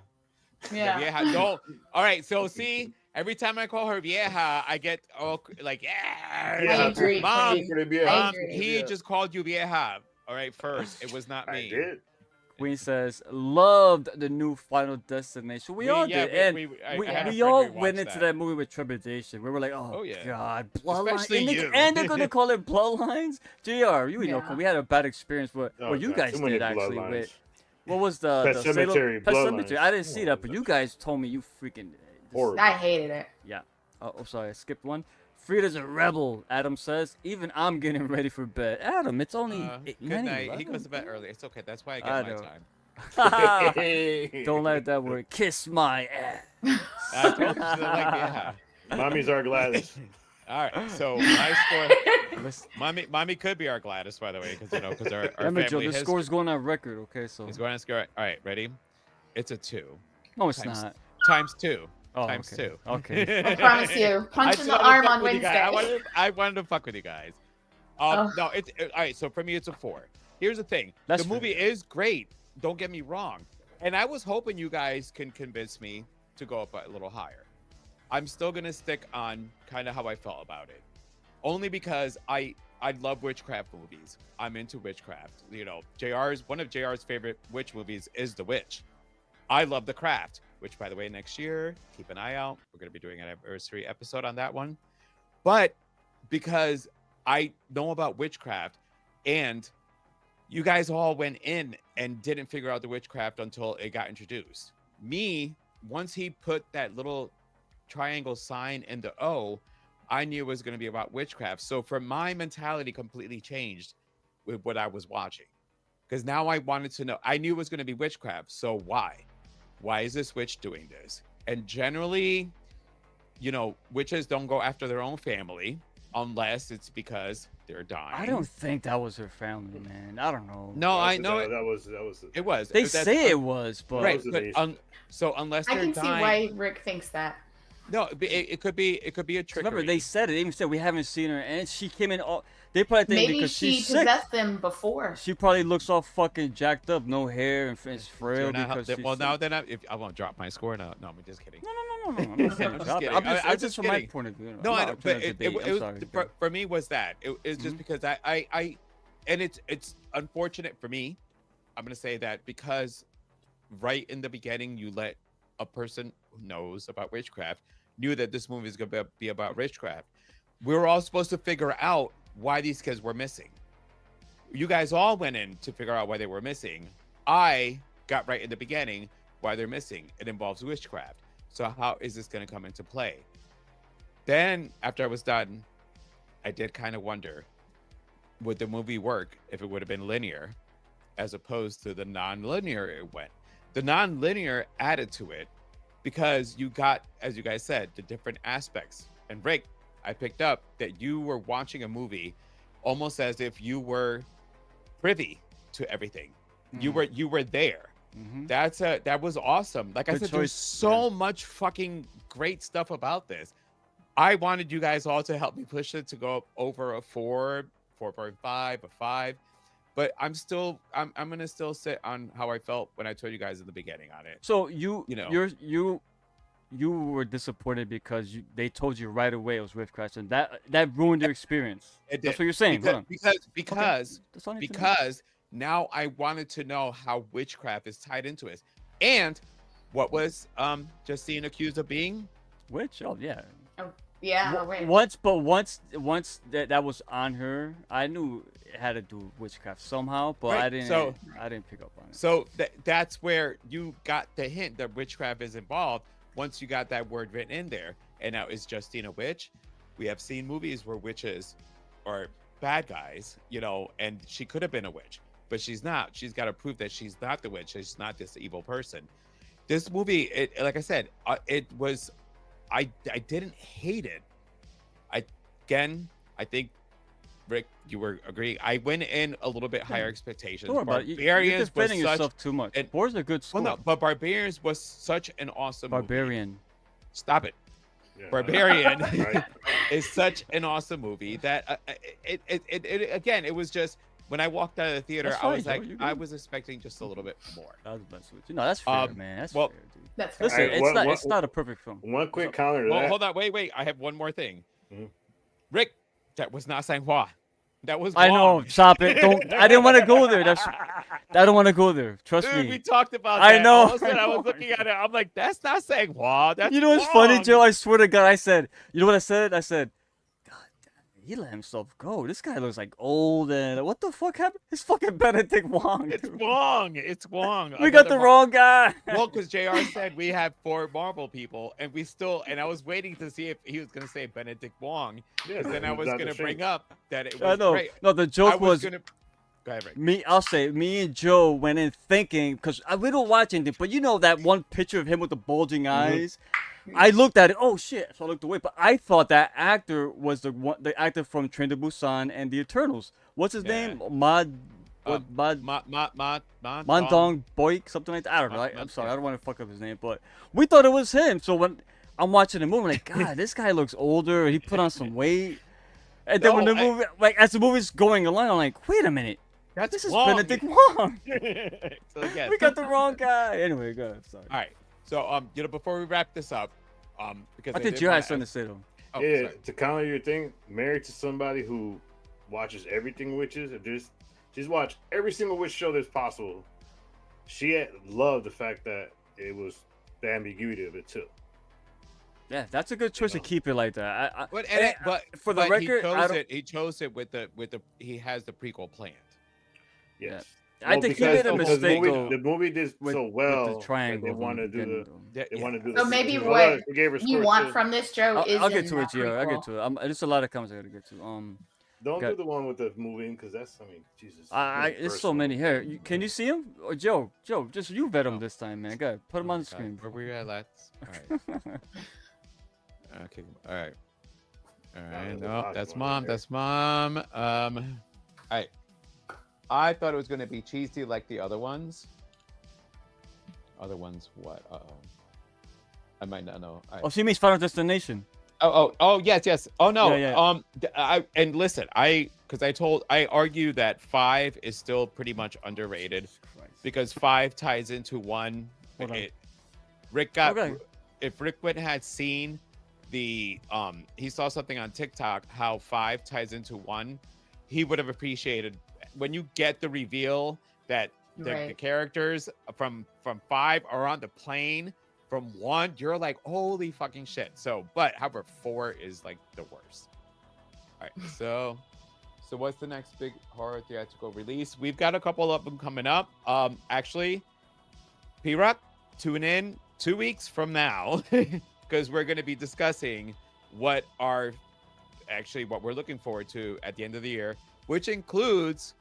Yeah. Vieja. No. All right. So see, every time I call her vieja, I get all like, yeah. Yeah, I agree. Mom, For the vieja. I Mom, agree. he just called you vieja. All right, first. It was not I me. did. Queen says, loved the new Final Destination. We all did. And I we had a friend all rewatch went into that movie with trepidation. We were like, Oh, yeah. God, Bloodlines. Especially you. And they're going to call it Bloodlines? JR, you know, Yeah. we had a bad experience with Oh, what you God, guys too many did, actually, Bloodlines. with... What was the Pet Salem- Cemetery, Pet Bloodlines. Cemetery? I didn't see Come that, on, but you that's- guys told me you freaking... Horrible. I hated it. Yeah. Oh, sorry, I skipped one. Frida's a rebel, Adam says. Even I'm getting ready for bed. Adam, it's only Good night. He 9:11. goes to bed early. It's okay. That's why I get I my know. time. Don't let that word kiss my ass. I told you, so like, yeah. Mommy's our Gladys. All right. So my score. Mommy could be our Gladys, by the way, because our Remember, Joe, family this has. score's going on record, okay? So It's going on score. All right. Ready? It's a 2 no, it's times- not. times 2. Oh, times okay. 2. Okay. I promise you. Punch in just the wanted to arm fuck on with you guys. Wednesday. I wanted to fuck with you guys. Oh. No, it's all right. So for me, it's a 4. Here's the thing: That's the movie fair. is great. Don't get me wrong, and I was hoping you guys can convince me to go up a little higher. I'm still gonna stick on kind of how I felt about it, only because I love witchcraft movies. I'm into witchcraft. You know, one of JR's favorite witch movies is The Witch. I love The Craft, which, by the way, next year, keep an eye out. We're going to be doing an anniversary episode on that one. But because I know about witchcraft, and you guys all went in and didn't figure out the witchcraft until it got introduced. Me, once he put that little triangle sign in the O, I knew it was going to be about witchcraft. So for my mentality completely changed with what I was watching. Because now I wanted to know, I knew it was going to be witchcraft. So why? Why is this witch doing this? And generally, you know, witches don't go after their own family unless it's because they're dying. I don't think that was her family, man. I don't know. No, I know that was it was. They That's- say it was, but right. was the But nation. so unless I they're can see dying, why Rick thinks that. no, it could be a trickery. remember they said it. They even said we haven't seen her, and she came in all. They probably think Maybe because she she's sick. possessed them before. She probably looks all fucking jacked up, no hair, and is So frail now- because she's well, sick. now then I won't drop my score now. No, I'm just kidding. No. I'm not saying I'm just drop it. kidding. I'm just, I'm it's just from my kidding. point of view. No, I'm I not know, trying but to debate. I'm was sorry. for me was that it's just because I and it's unfortunate for me. I'm gonna say that because right in the beginning you let a person who knows about witchcraft knew that this movie is gonna be about witchcraft. We were all supposed to figure out why these kids were missing. You guys all went in to figure out why they were missing. I got right in the beginning why they're missing. It involves witchcraft. So how is this going to come into play? Then after I was done, I did kind of wonder, would the movie work if it would have been linear as opposed to the non-linear it went? The non-linear added to it because you got, as you guys said, the different aspects. And Rick, I picked up that you were watching a movie almost as if you were privy to everything. You were there. Mm-hmm. That was awesome. Like I Good said, choice, there's so much fucking great stuff about this. I wanted you guys all to help me push it to go up over a 4, 4.5, a 5. But I'm gonna still sit on how I felt when I told you guys in the beginning on it. So you know. you were disappointed because they told you right away it was witchcraft, and that ruined your experience. It That's did. what you're saying. Hold on. Because That's all I need to know. because now I wanted to know how witchcraft is tied into it. And what was Justine accused of being? Witch? Oh yeah. Yeah. Wait. Once that was on her, I knew it had to do with witchcraft somehow, but Right, I didn't so- pick up on it. So that's where you got the hint that witchcraft is involved once you got that word written in there. And now, is Justine a witch? We have seen movies where witches are bad guys, you know, and she could have been a witch, but she's not. She's got to prove that she's not the witch. She's not this evil person. This movie, like I said, it was, I didn't hate it. I think, Rick, you were agreeing. I went in a little bit higher expectations. Don't worry about it. You're Barbarians was defending such, yourself too much. and- Four's a good score. well, no, but Barbarians was such an awesome movie. Barbarian. Stop it. Yeah. Barbarian Right. is such an awesome movie that it again, it was just when I walked out of the theater, That's I was fine, like, Joe, you're I good. was expecting just a little bit more. That was the best with you. No, that's fair, man. That's well, fair, dude. That's fair. Listen, Alright, it's not a perfect film. One quick counter to Well, that. hold on, wait. I have one more thing. Mhm. Rick, that was not Sang Hua. That was I know. wrong. Stop it. Don't. I didn't want to go there. That's I don't want to go there. Trust Dude, me. we talked about I that. know, All of a sudden, I I was know, looking at it. I'm like, that's not saying Wong. That's You know what's funny, Wong. Joe? I swear to God, I said, you know what I said? I said, God damn, he let himself go. This guy looks like old and what the fuck happened? It's fucking Benedict Wong. It's dude. Wong. It's Wong. We got the wrong guy. Well, because JR said we have 4 Marvel people, and we still, and I was waiting to see if he was going to say Benedict Wong. Yeah, Then I was Doctor going to bring Strange. up that it I was know. great. No, the I joke was was going to. Go ahead, Rick. me and Joe went in thinking, because we don't watch anything, but you know that one picture of him with the bulging eyes? I looked at it, oh shit, so I looked away, but I thought that actor was the actor from Train to Busan and the Eternals. What's his Yeah. name? Mondong Boyk, something like that. I don't know. I'm sorry, I don't want to fuck up his name, but we thought it was him. So when I'm watching the movie, I'm like, God, this guy looks older. He put on some weight. And then when the movie, like as the movie's going along, I'm like, wait a minute, this is Wong. Benedict Wong. So, yes. We got the wrong guy. Anyway, go ahead. Sorry. All right. So, before we wrap this up, because I think you had something to say though. Oh, Yeah, sorry. to counter your thing, married to somebody who watches everything witches, she's watched every single witch show that's possible. She loved the fact that it was the ambiguity of it too. Yeah, that's a good choice to know. keep it like that. But for the record, he chose it with the he has the prequel planned. Yes. I think he made a because mistake the movie did with so well. the triangle. They want to do Yeah, They want to do So the. maybe well, what they gave her you score want too. from this show is I'll get in to it, that Gio. I'll prequel. get to it. There's a lot of comments I gotta get to. Don't got- do the one with the moving because that's Jesus. There's so many here. Can you see him? Or Joe, just you vet him No. this time, man. Go ahead, put him on the screen. Where we at? Let's. All right. Okay. All right. All right. there's a No, lot that's going on mom. here. That's mom. All right. I thought it was gonna be cheesy like the other ones. Other ones, what? Uh oh. I might not know. All right. Oh, she means Final Destination. Oh, yes. Oh no. Yeah. And listen, I argue that 5 is still pretty much underrated because 5 ties into 1. Hold on. Rick got Okay. if Rick Witt had seen the he saw something on TikTok how 5 ties into 1, he would have appreciated when you get the reveal that the Right. characters from 5 are on the plane from 1, you're like, holy fucking shit. So, but however, 4 is like the worst. All right, so what's the next big horror theatrical release? We've got a couple of them coming up. Actually, P-Rock, tune in 2 weeks from now because we're going to be discussing what we're looking forward to at the end of the year, which includes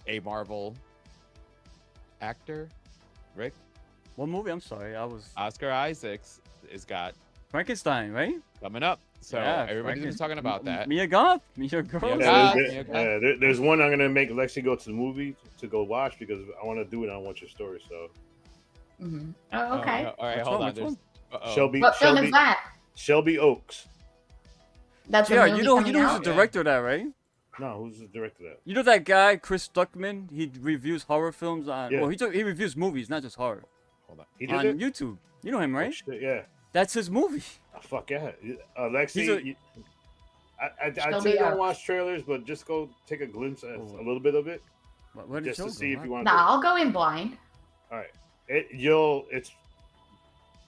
a Marvel actor, Rick. What movie? I'm sorry, I was Oscar Isaacs is got Frankenstein, right? coming up. So Yeah, everybody's been talking about that. Mia Goth, Mia Girl. Mia Yeah, Goth. there's one I'm gonna make Lexi go to the movie to go watch because I want to do it on Watch Your Story. So Mhm. Oh, okay. All right, Which hold one? on. Which one? What film is that? Shelby Oaks. That's a Yeah, movie you know coming who's out? the director of that, right? No, who's the director of that? You know that guy, Chris Stuckman? He reviews horror films on. Yeah. Well, he reviews movies, not just horror, Hold on. He did on it. YouTube. You know him, Oh, right? shit, yeah. That's his movie. Oh, fuck yeah. Lexi, He's a- I Shelby tell you don't Oaks. watch trailers, but just go take a glimpse at Oh. a little bit of it, What did just Joe to see go, if you huh? want. Nah, I'll go in blind. All right, you'll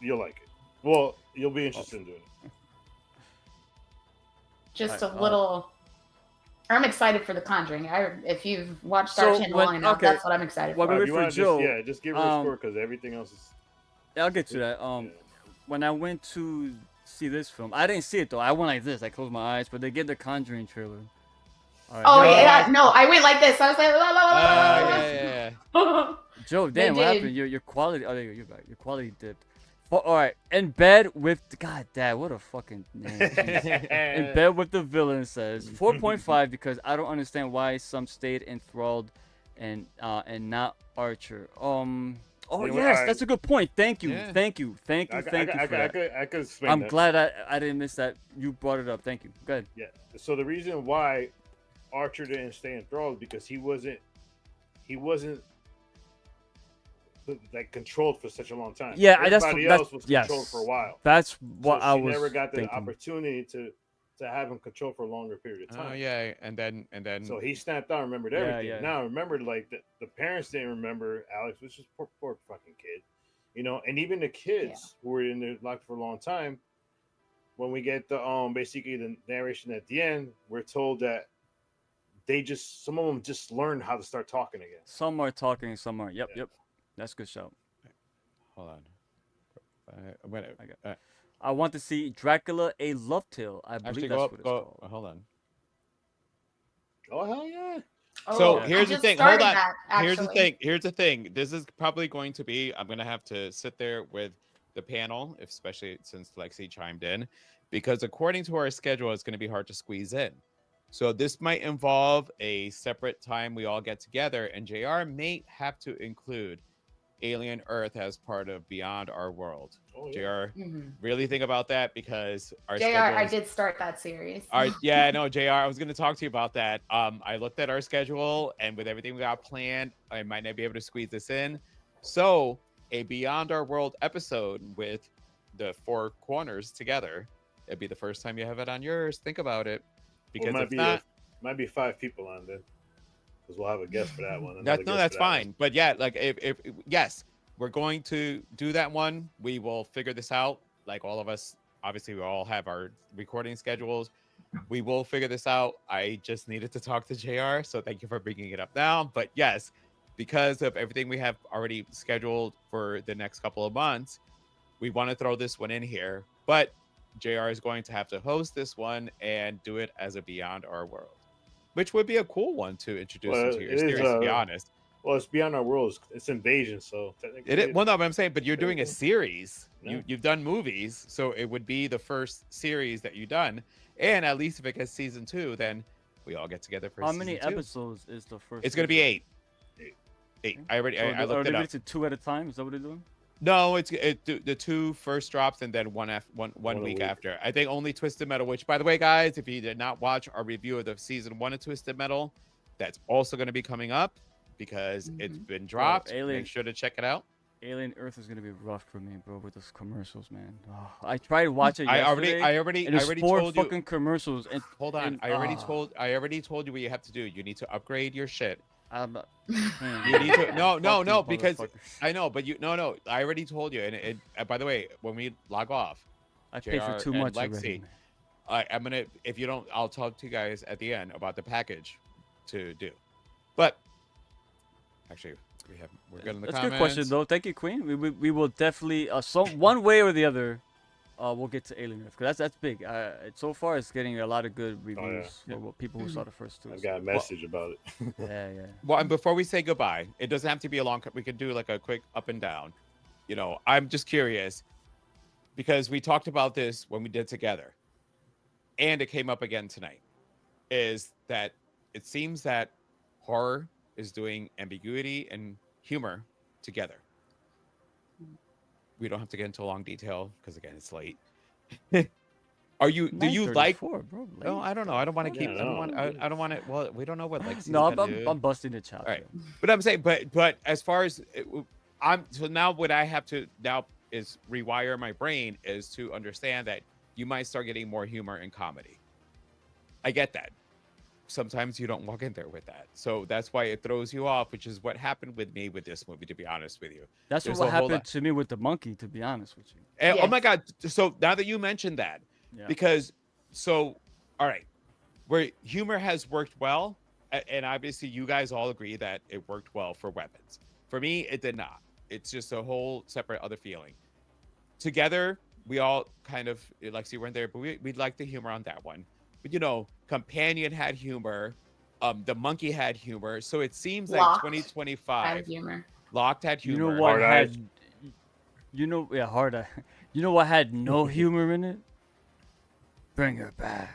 like it. Well, you'll be interested in doing it. Just Alright, a little. I'm excited for The Conjuring. If you've watched So our channel when- long enough, okay, that's what I'm excited well, for. wait If you for wanna Joe, just give her a score because everything else is. Yeah, I'll get to that. Yeah. When I went to see this film, I didn't see it though. I went like this. I closed my eyes, but they get the Conjuring trailer. All right, Oh here- yeah, no, I went like this. I was like, la, la, la, la, la. Yeah. Joe, They damn, what did. happened? Your quality. Oh, there you go. You're back. Your quality dipped. All right, in bed with God, Dad, what a fucking name. Jesus. In bed with the villain says 4.5 because I don't understand why some stayed enthralled and not Archer. Oh You know, yes, I- that's a good point. Thank you, Yeah. thank you for I that. could explain I'm that. glad I didn't miss that. You brought it up. Thank you. Go ahead. Yeah. So the reason why Archer didn't stay enthralled because he wasn't like controlled for such a long time. Yeah, everybody else was yes. controlled for a while. That's So what I she was never got the thinking. opportunity to to have him control for a longer period of time. Oh yeah, and then So he snapped out, and remembered Yeah, everything. yeah. Now remember, like the parents didn't remember Alex, which is poor fucking kid, you know. And even the kids who were in there locked for a long time. When we get the basically the narration at the end, we're told that some of them just learned how to start talking again. Some are talking, some are. Yep, Yeah. yep. That's a good show. hold on. I'm gonna, I got- I want to see Dracula: A Love Tale. I believe actually that's go what up. it's Go. called. Hold on. Oh hell yeah! So I here's the just thing. Hold started on. that, Here's the actually. thing. Here's the thing. This is probably going to be. I'm gonna have to sit there with the panel, especially since Lexi chimed in, because according to our schedule, it's going to be hard to squeeze in. So this might involve a separate time we all get together, and JR may have to include Alien Earth as part of Beyond Our World. Oh, yeah. JR, really think about that because our JR, schedule I is- did start that series. yeah, no, JR, I was going to talk to you about that. I looked at our schedule, and with everything we got planned, I might not be able to squeeze this in. So, a Beyond Our World episode with the four corners together. It'd be the first time you have it on yours. Think about it, because Well, if might be 5 people on then, because we'll have a guest for that one. that's fine. But yeah, like if yes, we're going to do that one. We will figure this out. Like all of us, obviously, we all have our recording schedules. We will figure this out. I just needed to talk to JR, so thank you for bringing it up now. But yes, because of everything we have already scheduled for the next couple of months, we want to throw this one in here. But JR is going to have to host this one and do it as a Beyond Our World, which would be a cool one to introduce into your series, to be honest. Well, it's Beyond Our World. It's Invasion, so technically. It is, well, no, but I'm saying, but you're doing a Yeah. series. Yeah. You've done movies, so it would be the first series that you've done. And at least if it gets season 2, then we all get together for How season many 2. episodes is the first? It's going to be season? 8. 8. I already So I are looked they it up. releasing 2 at a time? Is that what they're doing? No, the 2 first drops and then one a week week. after. I think only Twisted Metal, which, by the way, guys, if you did not watch our review of the season 1 of Twisted Metal, that's also going to be coming up because it's been dropped. Alien- Make sure to check it out. Alien Earth is gonna be rough for me, bro, with those commercials, man. Oh, I tried to watch it I yesterday. already and there's 4 told you. fucking commercials. And Hold on. and, I already told you what you have to do. You need to upgrade your shit. I'm not- You need to no, Fuck these because motherfuckers. I know, but no. I already told you. And by the way, when we log off, I paid for JR too and much Lexi, already. I'm gonna. If you don't, I'll talk to you guys at the end about the package to do. But actually, we're good in the That's a comments. good question, though. Thank you, Queen. We will definitely one way or the other, we'll get to Alien Earth because that's big. So far, it's getting a lot of good reviews for people who saw the first 2. I've got a message about it. Yeah. Well, and before we say goodbye, it doesn't have to be a long. We could do like a quick up and down. You know, I'm just curious because we talked about this when we did together, and it came up again tonight. Is that it seems that horror is doing ambiguity and humor together. We don't have to get into long detail because again, it's late. Do you like? 9:34, bro. No, I don't know. I don't want to keep. Yeah, I don't want. no. I don't want to. Well, we don't know what like. No, I'm busting the chops. All right. yeah. But I'm saying, but as far as I'm, so now what I have to now is rewire my brain is to understand that you might start getting more humor and comedy. I get that. Sometimes you don't walk in there with that, so that's why it throws you off, which is what happened with me with this movie. To be honest with you, That's There's what a whole happened lot- to me with the monkey. To be honest with you. And, oh my Yes. God! So now that you mentioned that, Yeah. because so all right, where humor has worked well, and obviously you guys all agree that it worked well for weapons. For me, it did not. It's just a whole separate other feeling. Together, we all kind of Lexi weren't there, but we liked the humor on that one. But you know, Companion had humor, the monkey had humor, so it seems like Locked 2025. Had humor. Locked had You humor. know what Hard Eyes. had? You know, yeah, hard eye. You know what had no humor in it? Bring her back.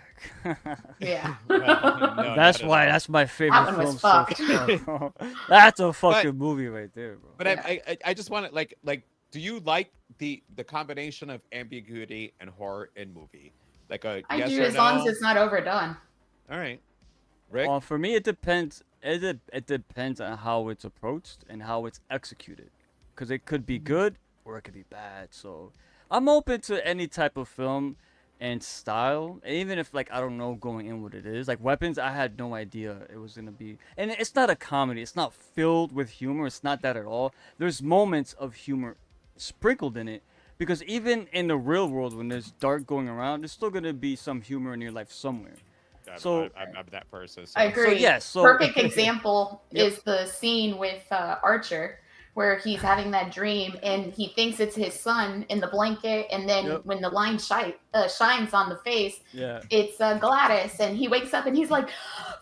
Yeah. Well, no, That's not at why. all. That's my favorite That one was film fucked. so far. That's a fucking movie right there, bro. But Yeah. I just want to like, do you like the combination of ambiguity and horror in movie? Like a I yes do or as long as no? it's not overdone. All right, Rick. For me, it depends. It depends on how it's approached and how it's executed, because it could be good or it could be bad. So I'm open to any type of film and style. And even if like I don't know going in what it is, like weapons, I had no idea it was gonna be. And it's not a comedy. It's not filled with humor. It's not that at all. There's moments of humor sprinkled in it. Because even in the real world, when there's dark going around, there's still gonna be some humor in your life somewhere. So I'm that person. So. I agree. So Perfect example Yep. is the scene with Archer, where he's having that dream and he thinks it's his son in the blanket, and then Yep. when the line shines on the face, Yeah. it's Gladys, and he wakes up and he's like,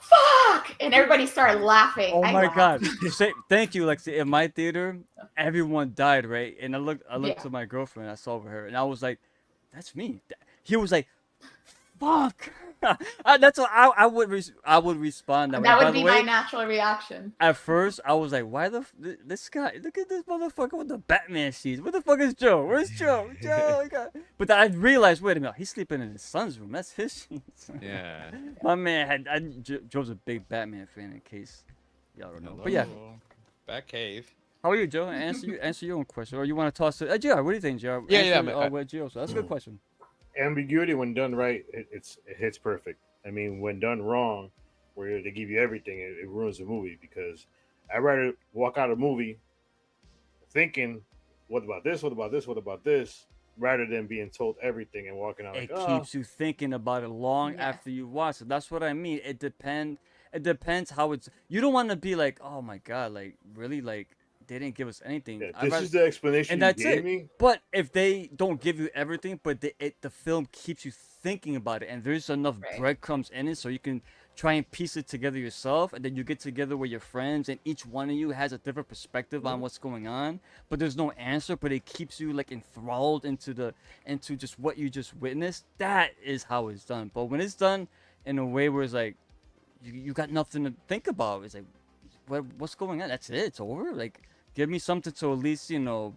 "Fuck!" and everybody started laughing. Oh I my laughed. god. Thank you, Lexi. In my theater, everyone died, right? And I looked Yeah. to my girlfriend, I saw her, and I was like, that's me. He was like, fuck. That's what I would respond that way. That By would the be way, my natural reaction. at first I was like, why this guy, look at this motherfucker with the Batman sheets. Where the fuck is Joe? Where's Joe? Joe. But I realized, wait a minute, he's sleeping in his son's room. That's his sheets. Yeah. My man Joe's a big Batman fan, in case y'all don't know. But yeah. Batcave. How are you, Joe? Answer your own question, or you want to toss it? JR, what do you think, JR? Yeah, Answer, yeah, what Gio? So that's a good question. Ambiguity, when done right, it hits perfect. I mean, when done wrong, where they give you everything, it ruins the movie. Because I'd rather walk out of a movie thinking, "What about this? What about this? What about this?" rather than being told everything and walking out It like, "Oh, keeps you thinking about it long Yeah. after you watch it. That's what I mean. It depends how it's. You don't want to be like, oh my god, like really, like they didn't give us anything. yeah, I'd this rather- is the explanation and you that's gave it. me." But if they don't give you everything, but the film keeps you thinking about it, and there's enough Right. breadcrumbs in it, so you can try and piece it together yourself, and then you get together with your friends, and each one of you has a different perspective on what's going on. But there's no answer, but it keeps you like enthralled into just what you just witnessed. That is how it's done. But when it's done in a way where it's like you got nothing to think about, it's like what's going on? That's it. It's over. Like give me something to at least to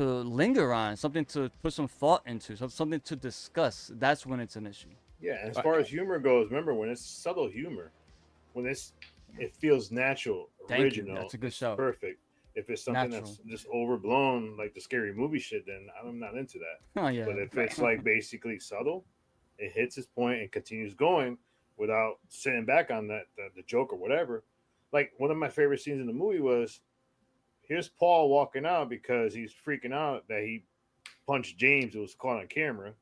linger on, something to put some thought into, something to discuss. That's when it's an issue. Yeah, as far as humor goes, remember when it's subtle humor, when it feels natural, Thank you. original, That's a good it's shout. perfect. If it's something that's just overblown, like the scary movie shit, then I'm not into that. Oh yeah. But if it's like basically subtle, it hits its point and continues going without sitting back on the joke or whatever. Like one of my favorite scenes in the movie was here's Paul walking out because he's freaking out that he punched James. It was caught on camera.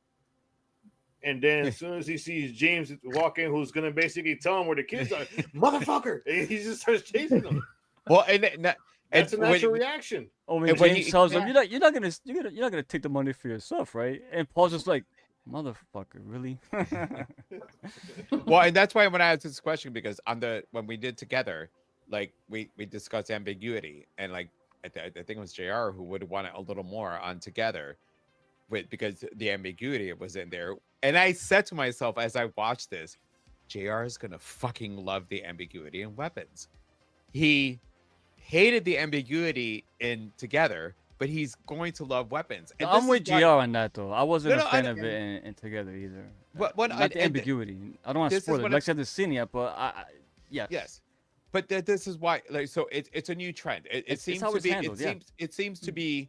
And then as soon as he sees James walk in, who's gonna basically tell him where the kids are, motherfucker, and he just starts chasing them. Well, That's a natural reaction. Oh, when and when James you- tells him, you're not gonna take the money for yourself, right? And Paul's just like, motherfucker, really? Well, and that's why when I asked this question, because when we did together, like we discussed ambiguity, and like I think it was JR who would want it a little more on together, because the ambiguity was in there. And I said to myself as I watched this, JR is gonna fucking love the ambiguity in weapons. He hated the ambiguity in together, but he's going to love weapons. And I'm this with is why- GR on that though. I wasn't No, a no, fan I- of it in together either. What- what- Not and- the and- ambiguity. I don't want to this is spoil it. what Lex hasn't seen it yet, but yeah. Yes, but this is why, like, so it's a new trend. It It's seems how to it's be. handled, yeah. It seems to be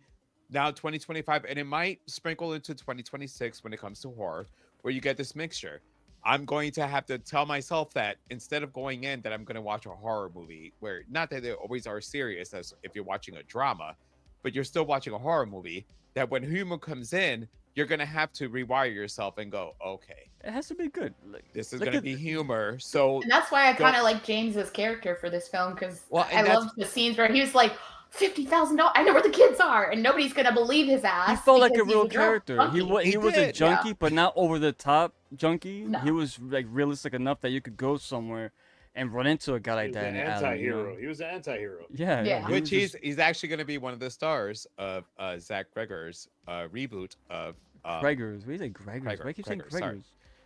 now 2025, and it might sprinkle into 2026 when it comes to horror, where you get this mixture. I'm going to have to tell myself that instead of going in that I'm going to watch a horror movie, where not that they always are serious as if you're watching a drama, but you're still watching a horror movie. That when humor comes in, you're going to have to rewire yourself and go, okay, It has to be good. Like, this is look going to at- be humor. So And that's why I Don't- kind of like James's character for this film, because Well, and I that's- loved the scenes where he was like, $50,000. I know where the kids are, and nobody's gonna believe his ass. He felt like a because he's real drunk character. junkie. He He was a did, junkie, yeah. but not over the top junkie. No. He was like realistic enough that you could go somewhere and run into a guy He like was that an in the alley. You anti-hero. know? He was an anti-hero. Yeah, Yeah. he which was he's just he's actually going to be one of the stars of ZACH CREGGER's reboot of Gregors. What do you say, Gregors? Gregor, Why do you saying Gregor, sorry. Gregors?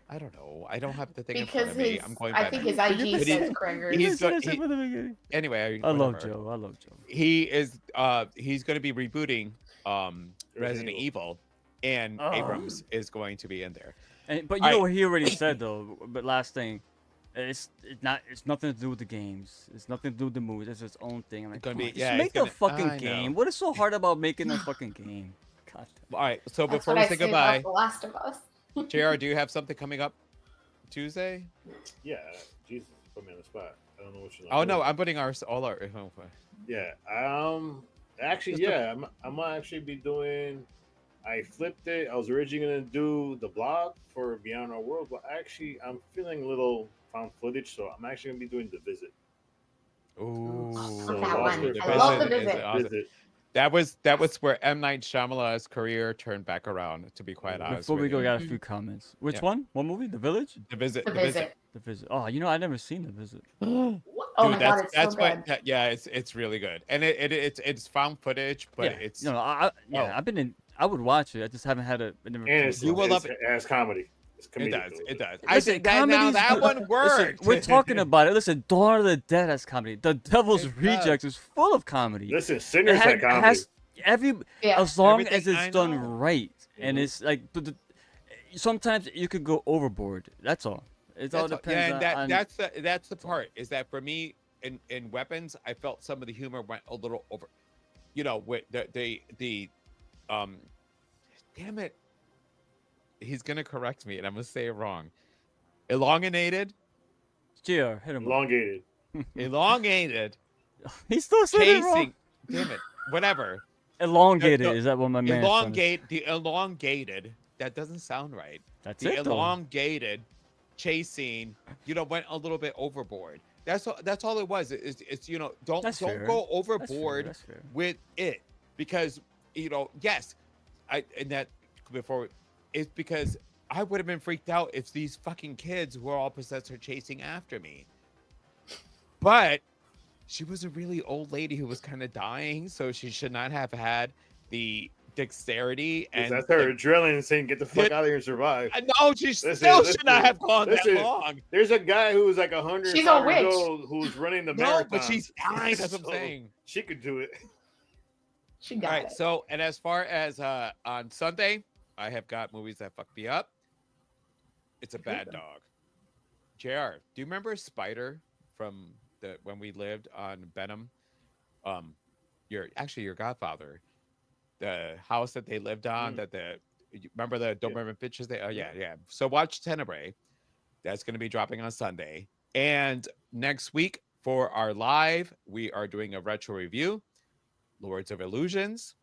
I don't know. I don't have the thing in Because front of me. his, I'm going I by think memory. his IG But says he's- Gregor. You he's said go- it he- from the beginning. Anyway, I love whatever. Joe. I love Joe. He is he's going to be rebooting Resident Evil. Evil, and Oh. Abrams is going to be in there. But you know what he already said though. But last thing, it's nothing to do with the games. It's nothing to do with the movies. It's its own thing. I'm like, Gonna come be- on, just yeah, make it's the gonna- fucking I know. game. What is so hard about making a fucking game? God. All right. So That's before what we I say say goodbye, about The Last of Us. JR, do you have something coming up Tuesday? Yeah, Jesus, put me on the spot. I don't know what you're. Oh no, I'm putting all our. Yeah. Actually, Just a- yeah. I might actually be doing. I flipped it. I was originally gonna do the blog for Beyond Our World, but actually, I'm feeling a little found footage, so I'm actually gonna be doing the visit. Ooh, So that Lost one. Earth I love The is Visit. awesome. Visit. That was where M Night Shyamalan's career turned back around. To be quite honest, Before we with go, you. got a few comments. Which Yeah. one? What movie? The Village? The visit. The Visit. The Visit. Oh, you know, I never seen The Visit. Oh Dude, my god, it's that's so what. good. Yeah, it's really good, and it's found footage, but yeah, it's you know, I've been in. I would watch it. I just haven't had a. I never And it's, You will love it as comedy. It's it comedic, does. though. It does. Listen, I think that now comedy's that good. one Listen, worked. we're talking about it. Listen, Dawn of the Dead has comedy. The Devil's It does. Rejects is full of comedy. Listen, Sinners It had comedy. Yeah. as long Everything as it's I done know. right, and Mhm. it's like, sometimes you could go overboard. That's all. It all depends Yeah, and on. that's the part is that for me in Weapons, I felt some of the humor went a little over. You know, with the damn it, he's gonna correct me, and I'm gonna say it wrong. Elongated, GR, hit him. Up. Elongated. elongated, He's still saying it wrong. chasing. Damn it, whatever. Elongated. No, Is that what my man? Elongated. That doesn't sound right. That's The it though. elongated chasing, went a little bit overboard. That's all it was. It's don't That's don't fair. go That's fair, overboard that's fair. with it because yes, it's because I would have been freaked out if these fucking kids who are all possessed are chasing after me. But she was a really old lady who was kind of dying, so she should not have had the dexterity and That's her adrenaline saying, "Get the fuck out of here and survive." no, she still should not have gone that long. There's a guy who's like 100 She's a witch. years old who's running the No, marathon. but she's dying. That's what I'm So saying. She could do it. She All got right. it. So, and as far as on Sunday, I have got movies that fuck me up. It's a bad dog. JR, do you remember Spider from when we lived on Benham? Your godfather, the house that they lived on. Remember the Doberman pictures? Yeah. So watch Tenebrae. That's going to be dropping on Sunday. And next week for our live, we are doing a retro review, Lords of Illusions,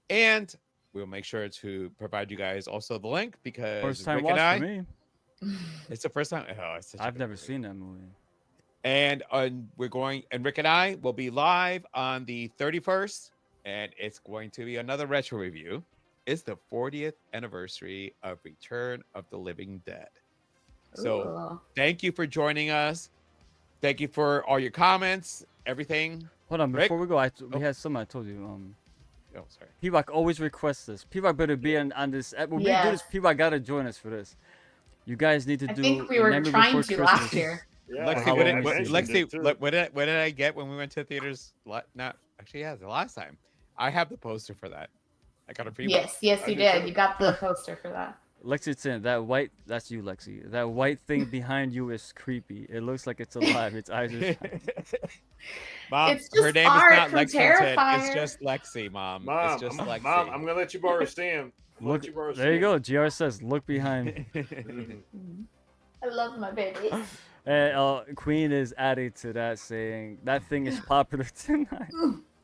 and we'll make sure to provide you guys also the link because First time Rick watch and for I, me. it's the first time. Oh, it's such a I've good never movie. seen that movie. And Rick and I will be live on the 31st, and it's going to be another retro review. It's the 40th anniversary of Return of the Living Dead. So Ooh. thank you for joining us. Thank you for all your comments, everything. Hold on, Rick? before we go, we had something I told you. Oh, sorry. P-Rock always requests this. P-Rock better be on this. When we do this, Yes. P-Rock gotta join us for this. You guys need to I do. think we were Nightmare trying Before to Christmas. last year. Yeah, Lexi, Halloween what season. did I get when we went to theaters? Not actually, yeah, the last time. I have the poster for that. I got a free. Yes, yes, you I did. did You got the poster for that. Lexi, saying that white. That's you, Lexi. That white thing behind you is creepy. It looks like it's alive. Its eyes are shining. Mom, It's just her name art is not from Lexington. It's Terrifier. just Lexi, Mom. Mom, It's just Lexi. Mom, I'm gonna let you borrow Sam. I'm gonna Look, let you borrow there you Sam. go. GR says, look behind me. I love my baby. And Queen is adding to that, saying that thing is popular tonight.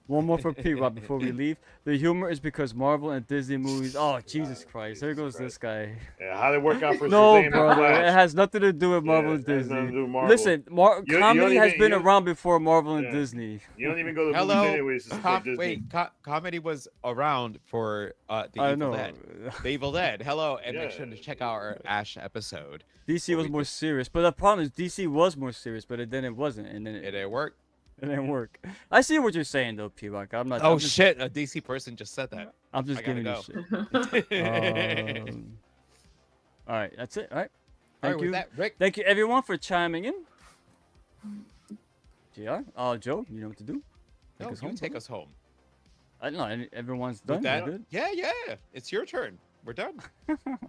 One more for P-Rock before we leave. The humor is because Marvel and Disney movies. Oh, Jesus Christ. Here goes this guy. Yeah, how they work out for No, Shazam and brother. It Flash. has nothing to do with Marvel and it has nothing Disney. to do with Marvel. Listen, you comedy don't has even- been you- around before Marvel and Yeah. Disney. You don't even go to the Hello. movies anyways to support Disney. Comedy was around for the I Evil know. Dead. The Evil Dead. Hello, and make Yeah. sure to check out our Ash episode. DC What was we more did. serious, but the problem is DC was more serious, but then it wasn't, and then It didn't work. it didn't work. I see what you're saying though, P-Rock. I'm not. Oh I'm just, shit! A DC person just said that. I'm just I gotta giving go. you shit. All right, that's it. All right. All Thank right, you. with that, Rick. Thank you everyone for chiming in. GR. Joe, you know what to do. No, us you home, take brother. us home. I don't know. Everyone's With done. that, We're good. yeah. It's your turn. We're done.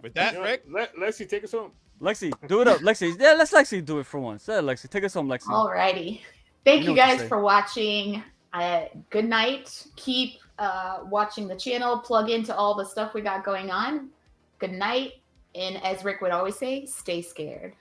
With that, You know, Rick. Lexi, take us home. Lexi, do it up. Lexi, let's Lexi do it for once. Yeah, Lexi, take us home, Lexi. Alrighty. Thank You know you what to guys say. for watching. Good night. Keep watching the channel. Plug into all the stuff we got going on. Good night. And as Rick would always say, stay scared.